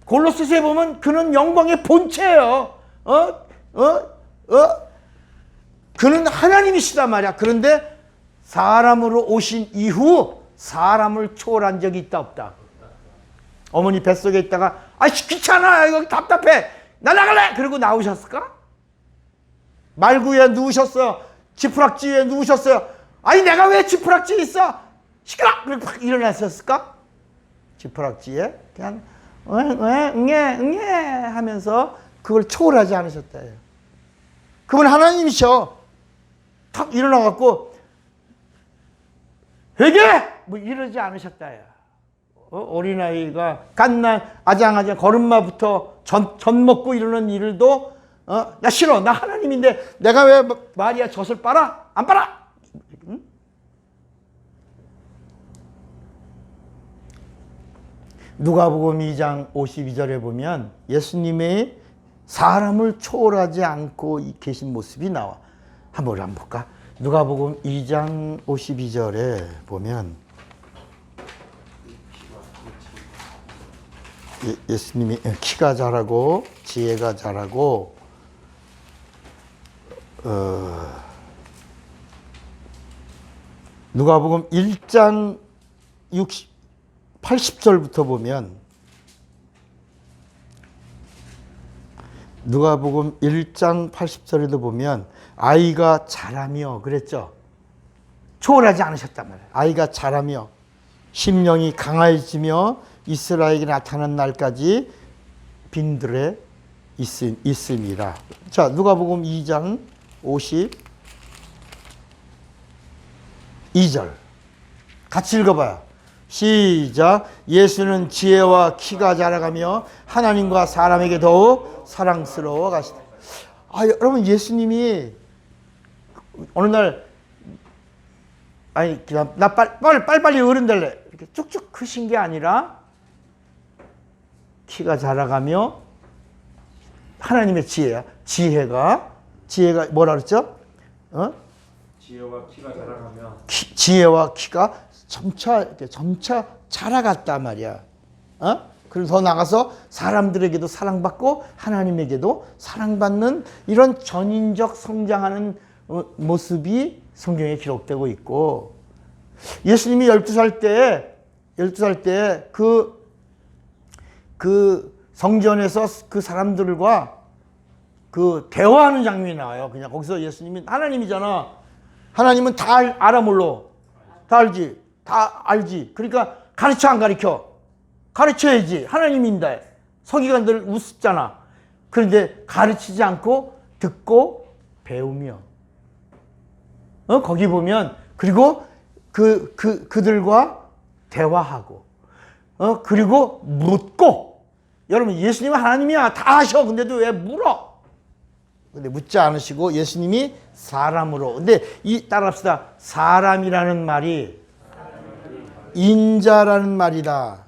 A: 골로새서에 보면 그는 영광의 본체예요. 그는 하나님이시단 말이야. 그런데 사람으로 오신 이후 사람을 초월한 적이 있다 없다? 어머니 뱃속에 있다가 아이씨 귀찮아 이거 답답해 나 나갈래 그러고 나오셨을까? 말구에 누우셨어요. 지푸락지에 누우셨어요. 아니 내가 왜 지푸락지에 있어? 시끄러! 그리고 팍 일어났었을까? 지푸락지에 그냥 응애 하면서 그걸 초월하지 않으셨다. 그분 하나님이셔. 탁 일어나갖고 회개! 뭐 이러지 않으셨다. 어린아이가 갓날 아장아장 걸음마부터 전 먹고 이러는 일도 나 싫어. 나 하나님인데 내가 왜 마리아 젖을 빨아? 안 빨아! 응? 누가복음 2장 52절에 보면 예수님의 사람을 초월하지 않고 계신 모습이 나와. 한번 볼까? 누가복음 2장 52절에 보면 예수님이 키가 자라고 지혜가 자라고 누가복음 1장 80절부터 보면 누가복음 1장 80절에도 보면 아이가 자라며 그랬죠. 초월하지 않으셨단 말이에요. 아이가 자라며 심령이 강해지며 이스라엘에게 나타난 날까지 빈들에 있음이라. 자, 누가복음 2장 52절 같이 읽어봐요. 시작. 예수는 지혜와 키가 자라가며 하나님과 사람에게 더욱 사랑스러워 가시다. 여러분 예수님이 어느 날 아니 나 빨리 어른 될래 이렇게 쭉쭉 크신 게 아니라 키가 자라가며 하나님의 지혜야. 지혜가 뭐라 그랬죠?
B: 지혜와 키가 자라가며
A: 지혜와 키가 점차 자라갔단 말이야. 그리고 더 나가서 사람들에게도 사랑받고 하나님에게도 사랑받는 이런 전인적 성장하는 모습이 성경에 기록되고 있고, 예수님이 12살 때 그 성전에서 그 사람들과 그 대화하는 장면이 나와요. 그냥 거기서 예수님이 하나님이잖아. 하나님은 다 알아 몰라. 다 알지. 다 알지. 그러니까 가르쳐 안 가르쳐? 가르쳐야지. 하나님인데. 서기관들 우습잖아. 그런데 가르치지 않고 듣고 배우며. 거기 보면 그리고 그들과 대화하고 그리고 묻고. 여러분 예수님은 하나님이야. 다 아셔. 근데도 왜 물어? 근데 묻지 않으시고 예수님이 사람으로. 근데 따라합시다. 사람이라는 말이 인자라는 말이다.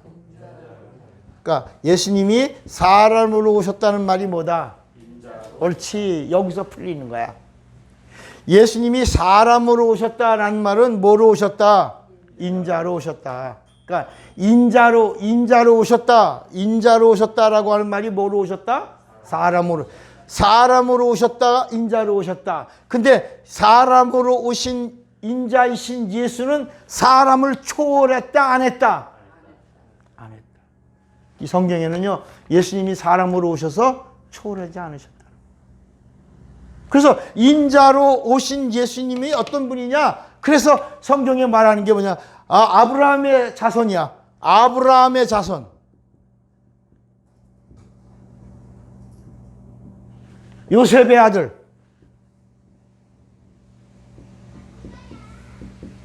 A: 그러니까 예수님이 사람으로 오셨다는 말이 뭐다? 옳지. 여기서 풀리는 거야. 예수님이 사람으로 오셨다라는 말은 뭐로 오셨다? 인자로 오셨다. 그러니까 인자로 오셨다. 인자로 오셨다라고 하는 말이 뭐로 오셨다? 사람으로 오셨다. 인자로 오셨다. 근데 사람으로 오신 인자이신 예수는 사람을 초월했다, 안 했다? 안 했다. 이 성경에는요, 예수님이 사람으로 오셔서 초월하지 않으셨다. 그래서 인자로 오신 예수님이 어떤 분이냐? 그래서 성경에 말하는 게 뭐냐? 아브라함의 자손이야. 아브라함의 자손. 요셉의 아들.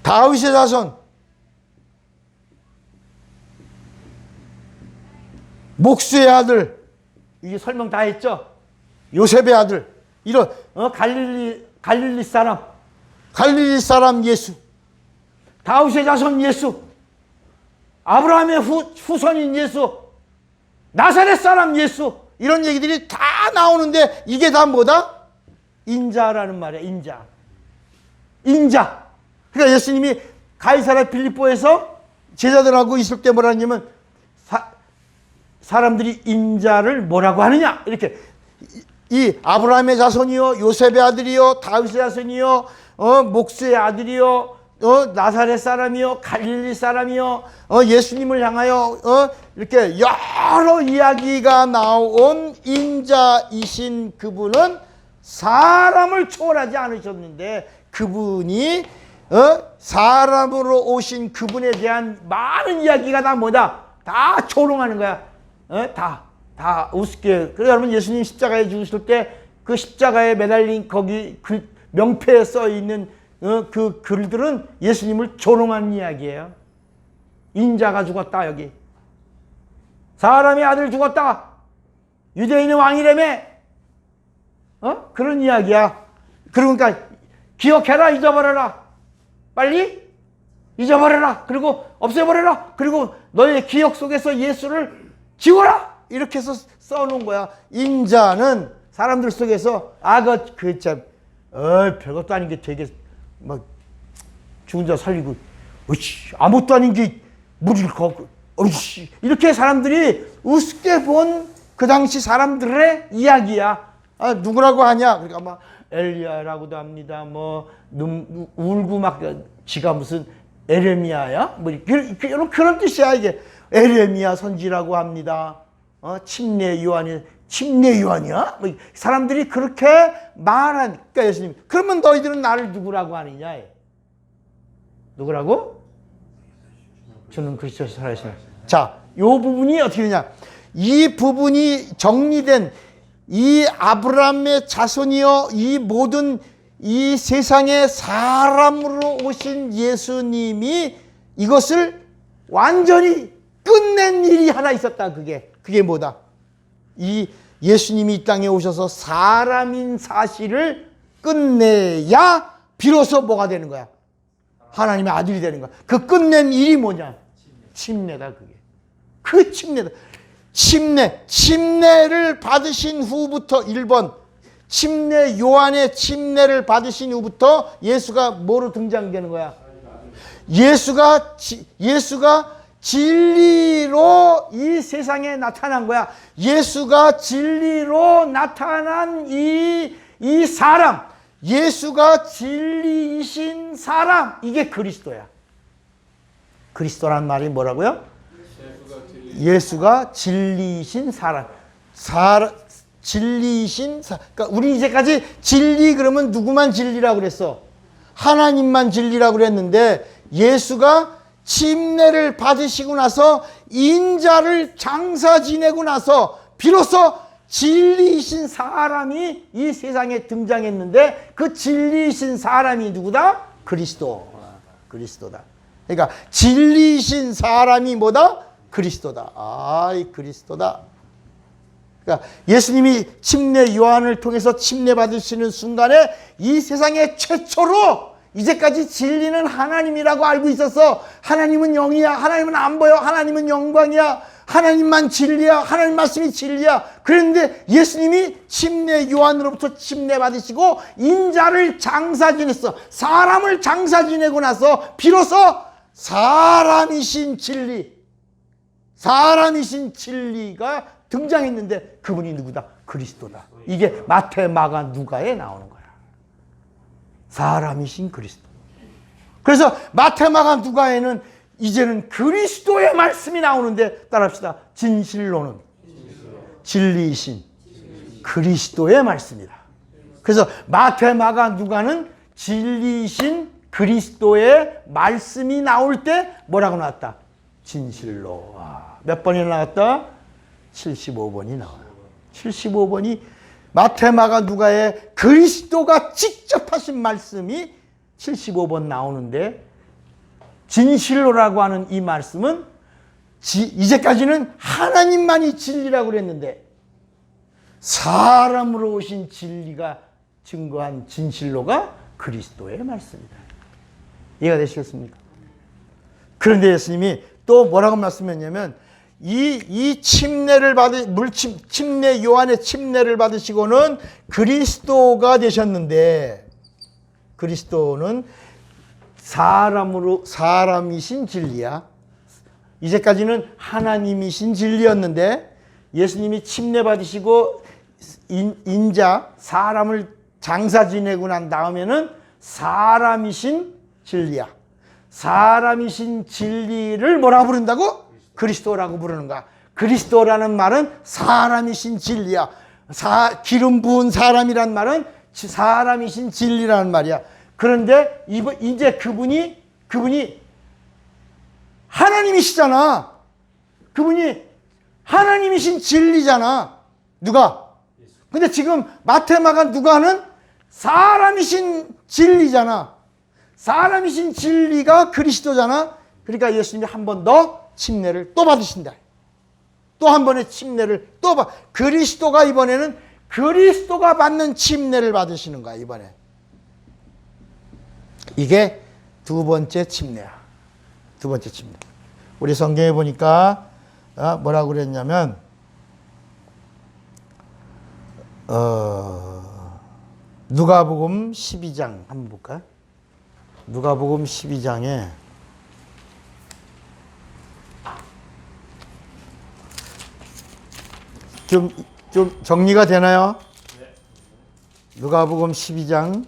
A: 다윗의 자손. 목수의 아들. 이게 설명 다 했죠? 요셉의 아들. 이런 갈릴리 사람 예수. 다윗의 자손 예수. 아브라함의 후손인 예수. 나사렛 사람 예수. 이런 얘기들이 다 나오는데 이게 다 뭐다? 인자라는 말이야. 인자. 그러니까 예수님이 가이사랴 빌립보에서 제자들하고 있을 때 뭐라 하냐면 사람들이 인자를 뭐라고 하느냐 이렇게 이 아브라함의 자손이요 요셉의 아들이요 다윗의 자손이요 목수의 아들이요 나사렛 사람이요 갈릴리 사람이요 예수님을 향하여 이렇게 여러 이야기가 나온 인자이신 그분은 사람을 초월하지 않으셨는데 그분이 사람으로 오신 그분에 대한 많은 이야기가 다 뭐다? 다 조롱하는 거야. 다 우습게. 그래서 여러분 예수님 십자가에 죽으실 때 그 십자가에 매달린 거기 그 명패에 써 있는 그 글들은 예수님을 조롱하는 이야기예요. 인자가 죽었다 여기. 사람의 아들 죽었다. 유대인의 왕이라며. 그런 이야기야. 그러니까 기억해라 잊어버려라. 빨리 잊어버려라. 그리고 없애버려라. 그리고 너의 기억 속에서 예수를 지워라. 이렇게 해서 써놓은 거야. 인자는 사람들 속에서 참 별것도 아닌 게 되게 막 죽은 자 살리고 아무것도 아닌 게 무리를 걷고 이렇게 사람들이 우습게 본 그 당시 사람들의 이야기야. 누구라고 하냐? 그러니까 막 엘리야라고도 합니다. 뭐 울고 막 지가 무슨 에레미야야? 뭐 그런 뜻이야 이게. 에레미야 선지라고 합니다. 침례 요한이야? 뭐 사람들이 그렇게 말하니까 예수님 그러면 너희들은 나를 누구라고 하느냐? 누구라고? 저는 그리스도에서 살아계시네. 자, 요 부분이 어떻게 되냐? 이 부분이 정리된 이 아브라함의 자손이요 이 모든 이 세상의 사람으로 오신 예수님이 이것을 완전히 끝낸 일이 하나 있었다. 그게 뭐다? 이 예수님이 이 땅에 오셔서 사람인 사실을 끝내야 비로소 뭐가 되는 거야? 하나님의 아들이 되는 거야. 그 끝낸 일이 뭐냐? 침례다. 그 침례다. 침례를 받으신 후부터 1번 침례 요한의 침례를 받으신 후부터 예수가 뭐로 등장되는 거야? 예수가 진리로 이 세상에 나타난 거야. 예수가 진리로 나타난 이 사람, 예수가 진리이신 사람, 이게 그리스도야. 그리스도란 말이 뭐라고요? 예수가 진리이신 사람. 진리이신 사람. 그러니까 우리 이제까지 진리 그러면 누구만 진리라고 그랬어? 하나님만 진리라고 그랬는데 예수가 침례를 받으시고 나서 인자를 장사 지내고 나서 비로소 진리이신 사람이 이 세상에 등장했는데 그 진리이신 사람이 누구다? 그리스도다. 그러니까 진리이신 사람이 뭐다? 그리스도다. 그리스도다. 그러니까 예수님이 침례 요한을 통해서 침례 받으시는 순간에 이 세상에 최초로 이제까지 진리는 하나님이라고 알고 있었어. 하나님은 영이야. 하나님은 안 보여. 하나님은 영광이야. 하나님만 진리야. 하나님 말씀이 진리야. 그런데 예수님이 침례 요한으로부터 침례 받으시고 인자를 장사 지냈어. 사람을 장사 지내고 나서 비로소 사람이신 진리가 등장했는데 그분이 누구다? 그리스도다. 이게 마태, 마가, 누가에 나오는 거야. 사람이신 그리스도. 그래서 마태, 마가, 누가에는 이제는 그리스도의 말씀이 나오는데 따라합시다. 진실로는 진리이신 그리스도의 말씀이다. 그래서 마태, 마가, 누가는 진리이신 그리스도의 말씀이 나올 때 뭐라고 나왔다? 진실로. 몇 번이나 나왔다? 75번이 나와요. 75번이 마태, 마가, 누가의 그리스도가 직접 하신 말씀이 75번 나오는데 진실로라고 하는 이 말씀은 이제까지는 하나님만이 진리라고 그랬는데 사람으로 오신 진리가 증거한 진실로가 그리스도의 말씀이다. 이해가 되시겠습니까? 그런데 예수님이 또 뭐라고 말씀했냐면 이 침례를 침례 요한의 침례를 받으시고는 그리스도가 되셨는데 그리스도는 사람이신 진리야. 이제까지는 하나님이신 진리였는데 예수님이 침례 받으시고 인자 사람을 장사 지내고 난 다음에는 사람이신 진리야. 사람이신 진리를 뭐라 부른다고? 그리스도라고 부르는 거야. 그리스도라는 말은 사람이신 진리야. 기름 부은 사람이란 말은 사람이신 진리라는 말이야. 그런데 이제 그분이 하나님이시잖아. 그분이 하나님이신 진리잖아. 누가? 근데 지금 마태마가 누가는 사람이신 진리잖아. 사람이신 진리가 그리스도잖아. 그러니까 예수님이 한 번 더 침례를 또 받으신다. 또 한 번의 침례를 또 그리스도가 이번에는 그리스도가 받는 침례를 받으시는 거야. 이번에 이게 두 번째 침례야. 두 번째 침례. 우리 성경에 보니까 뭐라고 그랬냐면 누가복음 12장 한번 볼까요? 누가복음 12장에 좀 정리가 되나요? 네. 누가복음 12장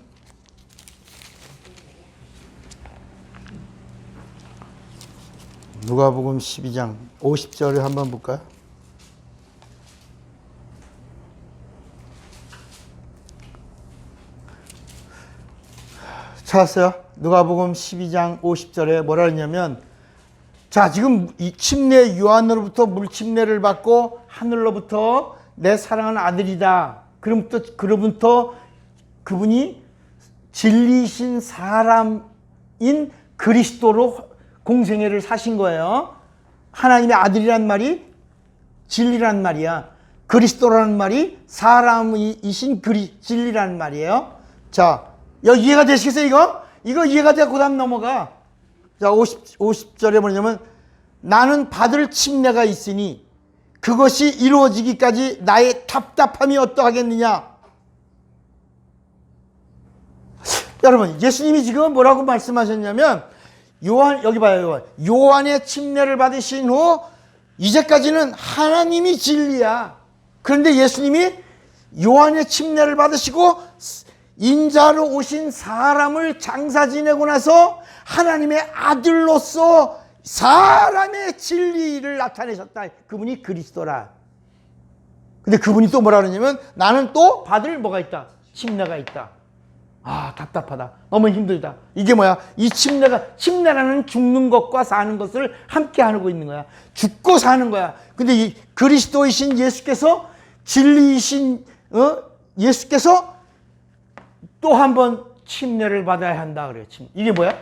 A: 누가복음 12장 50절을 한번 볼까요? 찾았어요? 누가복음 12장 50절에 뭐라 했냐면 자, 지금 이 침례 요한으로부터 물침례를 받고 하늘로부터 내 사랑하는 아들이다. 그로부터 그분이 진리이신 사람인 그리스도로 공생애를 사신 거예요. 하나님의 아들이란 말이 진리란 말이야. 그리스도라는 말이 사람이신 진리라는 말이에요. 자, 여기 이해가 되시겠어요, 이거? 이거 이해가 되고 그 다음 넘어가. 자, 50절에 뭐냐면 나는 받을 침례가 있으니 그것이 이루어지기까지 나의 답답함이 어떠하겠느냐. 여러분, 예수님이 지금 뭐라고 말씀하셨냐면 여기 봐요. 요한의 침례를 받으신 후 이제까지는 하나님이 진리야. 그런데 예수님이 요한의 침례를 받으시고 인자로 오신 사람을 장사 지내고 나서 하나님의 아들로서 사람의 진리를 나타내셨다. 그분이 그리스도라. 근데 그분이 또 뭐라 그러냐면 나는 또 받을 뭐가 있다? 침례가 있다. 아, 답답하다. 너무 힘들다. 이게 뭐야? 이 침례라는 죽는 것과 사는 것을 함께 하고 있는 거야. 죽고 사는 거야. 근데 이 그리스도이신 예수께서 진리이신 예수께서 또 한 번 침례를 받아야 한다 그래요. 이게 뭐야?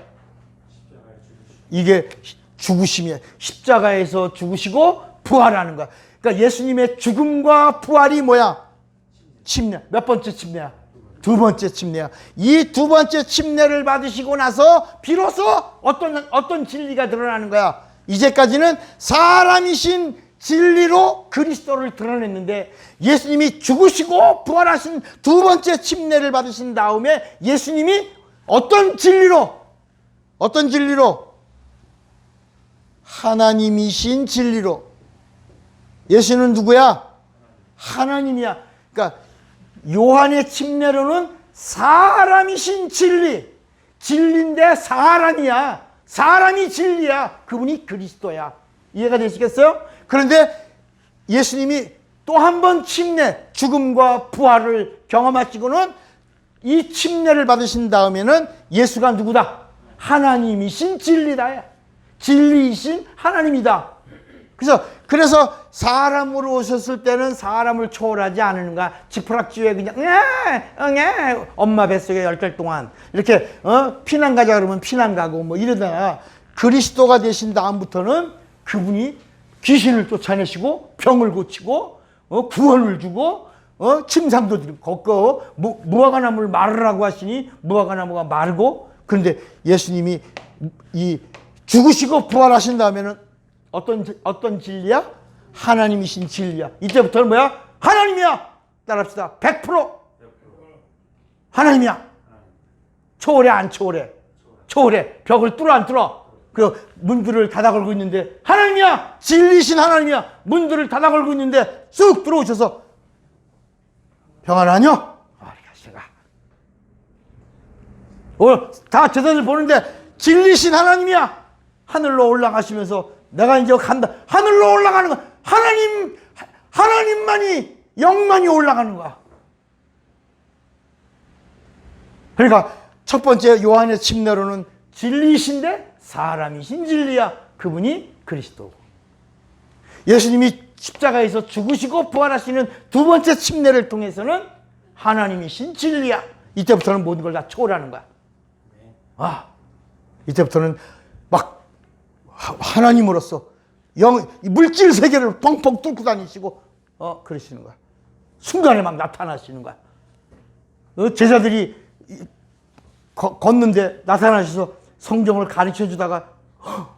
A: 이게 죽으심이야. 십자가에서 죽으시고 부활하는 거야. 그러니까 예수님의 죽음과 부활이 뭐야? 침례. 몇 번째 침례야? 두 번째 침례야. 이 두 번째 침례를 받으시고 나서 비로소 어떤 진리가 드러나는 거야? 이제까지는 사람이신 진리로 그리스도를 드러냈는데 예수님이 죽으시고 부활하신 두 번째 침례를 받으신 다음에 예수님이 어떤 진리로 하나님이신 진리로. 예수는 누구야? 하나님이야. 그러니까 요한의 침례로는 사람이신 진리인데 사람이야. 사람이 진리야. 그분이 그리스도야. 이해가 되시겠어요? 그런데 예수님이 또 한 번 침례, 죽음과 부활을 경험하시고는 이 침례를 받으신 다음에는 예수가 누구다? 하나님이신 진리다. 진리이신 하나님이다. 그래서 사람으로 오셨을 때는 사람을 초월하지 않는가. 지푸락지에 그냥 엄마 뱃속에 10달 동안 이렇게 피난 가자 그러면 피난 가고 뭐 이러다가 그리스도가 되신 다음부터는 그분이 귀신을 쫓아내시고 병을 고치고 구원을 주고 침상도 걷고 무화과나무를 마르라고 하시니 무화과나무가 마르고. 그런데 예수님이 이 죽으시고 부활하신 다음에는 어떤 진리야? 하나님이신 진리야. 이때부터는 뭐야? 하나님이야. 따라합시다. 100% 하나님이야. 초월해 안 초월해? 초월해. 벽을 뚫어 안 뚫어? 그 문들을 닫아 걸고 있는데 하나님이야, 진리신 하나님이야, 문들을 닫아 걸고 있는데 쑥 들어오셔서 평안하뇨? 제가 오늘 다 제자들 보는데 진리신 하나님이야. 하늘로 올라가시면서 내가 이제 간다. 하늘로 올라가는 거야. 하나님만이, 영만이 올라가는 거야. 그러니까 첫 번째 요한의 침례로는 진리이신데 사람이신 진리야. 그분이 그리스도고. 예수님이 십자가에서 죽으시고 부활하시는 두 번째 침례를 통해서는 하나님이신 진리야. 이때부터는 모든 걸 다 초월하는 거야. 이때부터는 막 하나님으로서 물질 세계를 펑펑 뚫고 다니시고 그러시는 거야. 순간에 막 나타나시는 거야. 제자들이 걷는데 나타나셔서 성경을 가르쳐 주다가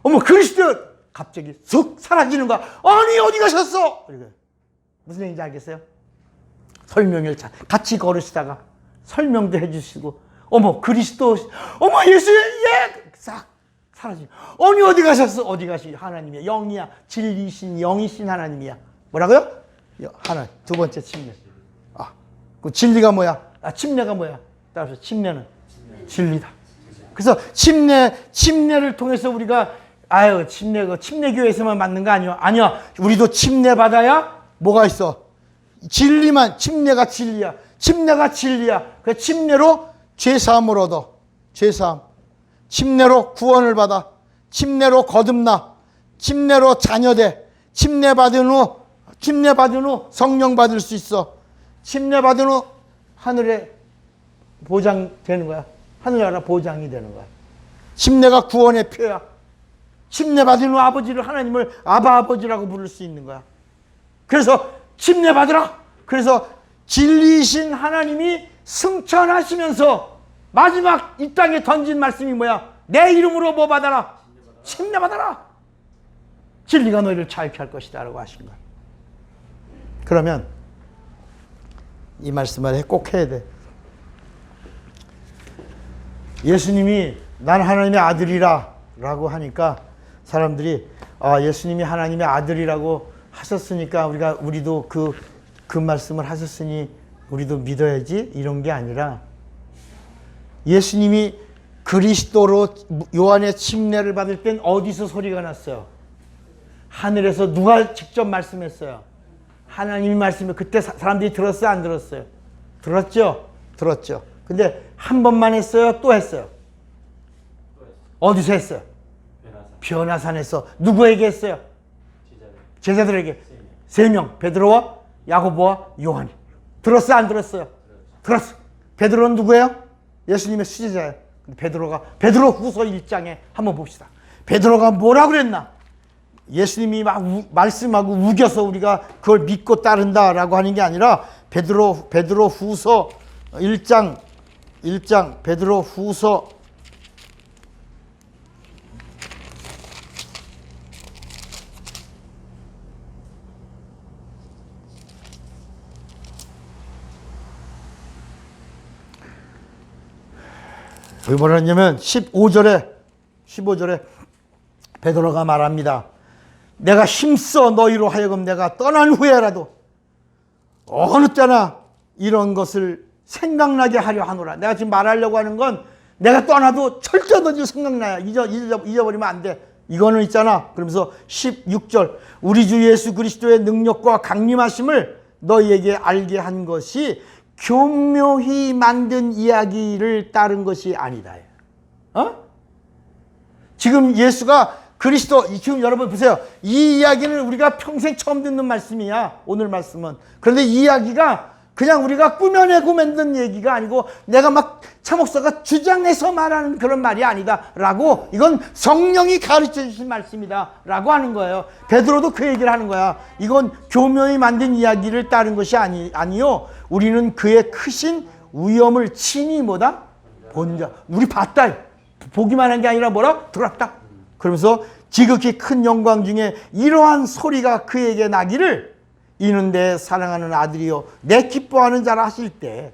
A: 어머 그리스도, 갑자기 쑥 사라지는 거야. 아니 어디 가셨어? 무슨 얘기인지 알겠어요? 설명을 같이 걸으시다가 설명도 해주시고 어머 그리스도, 어머 예수, 예! 싹 사라지고 아니 어디 가셨어? 어디 가시? 하나님이야. 영이야. 진리신 영이신 하나님이야. 뭐라고요? 하나. 두 번째 침례. 그 진리가 뭐야? 침례가 뭐야? 따라서 침례는 진리다. 그래서 침례를 통해서 우리가 침례교회에서만 받는 거 아니야? 아니야. 우리도 침례 받아야 뭐가 있어? 진리만, 침례가 진리야. 침례가 진리야. 그 침례로 죄사함을 얻어. 죄사함. 침례로 구원을 받아. 침례로 거듭나. 침례로 자녀돼. 침례 받은 후 성령 받을 수 있어. 침례 받은 후 하늘에 보장 되는 거야. 하늘나라 보장이 되는 거야. 침례가 구원의 표야. 침례 받은 후 아버지를, 하나님을 아바 아버지라고 부를 수 있는 거야. 그래서 침례 받으라. 그래서 진리이신 하나님이 승천하시면서 마지막 이 땅에 던진 말씀이 뭐야? 내 이름으로 뭐 받아라? 침례 받아라. 진리가 너희를 자유케 할 것이다 라고 하신 거야. 그러면 이 말씀을 꼭 해야 돼. 예수님이 난 하나님의 아들이라 라고 하니까 사람들이 예수님이 하나님의 아들이라고 하셨으니까 우리도 그 말씀을 하셨으니 우리도 믿어야지, 이런 게 아니라 예수님이 그리스도로 요한의 침례를 받을 땐 어디서 소리가 났어요? 하늘에서 누가 직접 말씀했어요? 하나님이 말씀해. 그때 사람들이 들었어요? 안 들었어요? 들었죠? 들었죠. 근데 한 번만 했어요? 또 했어요? 어디서 했어요? 변화산에서. 누구에게 했어요? 제자들에게. 3명. 베드로와 야고보와 요한이. 들었어요? 안 들었어요? 들었어요. 베드로는 누구예요? 예수님의 수제자예요. 베드로 후서 1장에 한번 봅시다. 베드로가 뭐라고 그랬나? 예수님이 막 말씀하고 우겨서 우리가 그걸 믿고 따른다라고 하는 게 아니라 베드로 후서 1장 베드로 후서 1장 뭐라 했냐면 15절에 베드로가 말합니다. 내가 힘써 너희로 하여금 내가 떠난 후에라도 어느 때나 이런 것을 생각나게 하려 하노라. 내가 지금 말하려고 하는 건 내가 떠나도 절대 너희들 생각나야. 잊어버리면 안 돼. 이거는 있잖아. 그러면서 16절 우리 주 예수 그리스도의 능력과 강림하심을 너희에게 알게 한 것이 교묘히 만든 이야기를 따른 것이 아니다. 지금 예수가 그리스도, 지금 여러분 보세요. 이 이야기는 우리가 평생 처음 듣는 말씀이야. 오늘 말씀은. 그런데 이 이야기가 그냥 우리가 꾸며내고 만든 얘기가 아니고 내가 막 차목사가 주장해서 말하는 그런 말이 아니다 라고, 이건 성령이 가르쳐 주신 말씀이다 라고 하는 거예요. 베드로도 그 얘기를 하는 거야. 이건 교묘히 만든 이야기를 따른 것이 아니요 우리는 그의 크신 위엄을 친히 뭐다? 본자. 우리 봤다. 보기만 한 게 아니라 뭐라? 들었다. 그러면서 지극히 큰 영광 중에 이러한 소리가 그에게 나기를 이는 내 사랑하는 아들이요 내 기뻐하는 자라 하실 때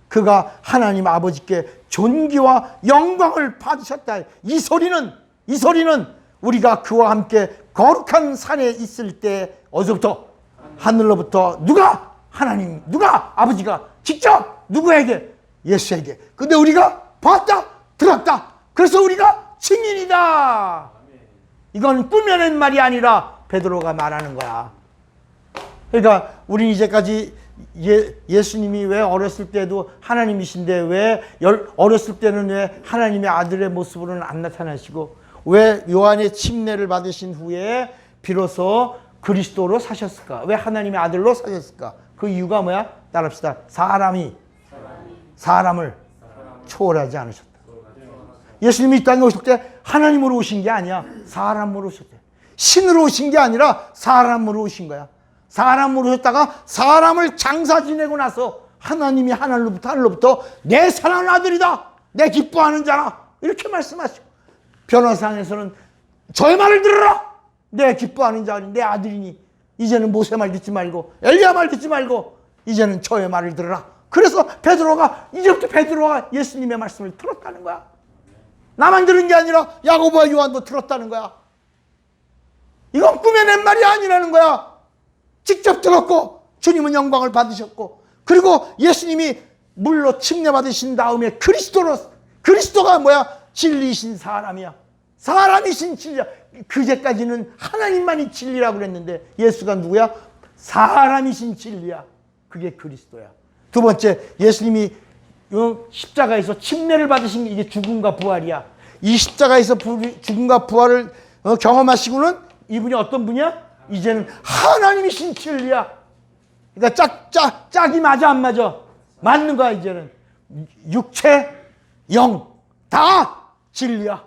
A: 그가 하나님 아버지께 존귀와 영광을 받으셨다. 이 소리는 우리가 그와 함께 거룩한 산에 있을 때 어디서부터? 하늘로부터 누가? 하나님, 누가? 아버지가 직접 누구에게? 예수에게. 근데 우리가 봤다, 들었다. 그래서 우리가 증인이다. 이건 꾸며낸 말이 아니라 베드로가 말하는 거야. 그러니까 우리는 이제까지 예수님이 왜 어렸을 때도 하나님이신데 왜 어렸을 때는 왜 하나님의 아들의 모습으로는 안 나타나시고 왜 요한의 침례를 받으신 후에 비로소 그리스도로 사셨을까? 왜 하나님의 아들로 사셨을까? 그 이유가 뭐야? 따라합시다. 사람을 초월하지 않으셨다. 예수님이 이 땅에 오실 때 하나님으로 오신 게 아니야. 사람으로 오셨대. 신으로 오신 게 아니라 사람으로 오신 거야. 사람으로 오셨다가 사람을 장사 지내고 나서 하나님이 하늘로부터 내 사랑하는 아들이다. 내 기뻐하는 자라. 이렇게 말씀하시고 변호사상에서는 저의 말을 들으라. 내 기뻐하는 자니 내 아들이니 이제는 모세 말 듣지 말고 엘리야 말 듣지 말고 이제는 저의 말을 들으라. 그래서 이제부터 베드로가 예수님의 말씀을 들었다는 거야. 나만 들은 게 아니라 야고보와 요한도 들었다는 거야. 이건 꾸며낸 말이 아니라는 거야. 직접 들었고 주님은 영광을 받으셨고 그리고 예수님이 물로 침례 받으신 다음에 그리스도가 뭐야? 진리이신 사람이야. 사람이신 진리야. 그제까지는 하나님만이 진리라고 그랬는데 예수가 누구야? 사람이신 진리야. 그게 그리스도야. 두 번째, 예수님이 십자가에서 침례를 받으신 게 이게 죽음과 부활이야. 이 십자가에서 죽음과 부활을 경험하시고는 이분이 어떤 분이야? 이제는 하나님이신 진리야. 그러니까 짝이 맞아 안 맞아? 맞는 거야. 이제는 육체, 영 다 진리야.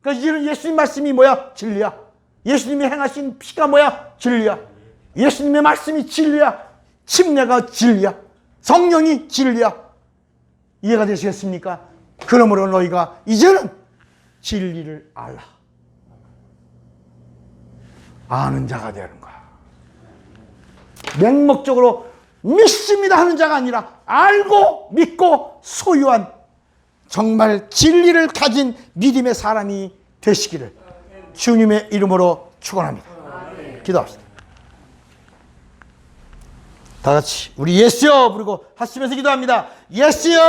A: 그러니까 이제는 예수님 말씀이 뭐야? 진리야. 예수님이 행하신 피가 뭐야? 진리야. 예수님의 말씀이 진리야. 침례가 진리야. 성령이 진리야. 이해가 되시겠습니까? 그러므로 너희가 이제는 진리를 알라. 아는 자가 되는 거야. 맹목적으로 믿습니다 하는 자가 아니라 알고 믿고 소유한 정말 진리를 가진 믿음의 사람이 되시기를 주님의 이름으로 축원합니다. 기도합시다. 다 같이 우리 예수여 부르고 하시면서 기도합니다. 예수여.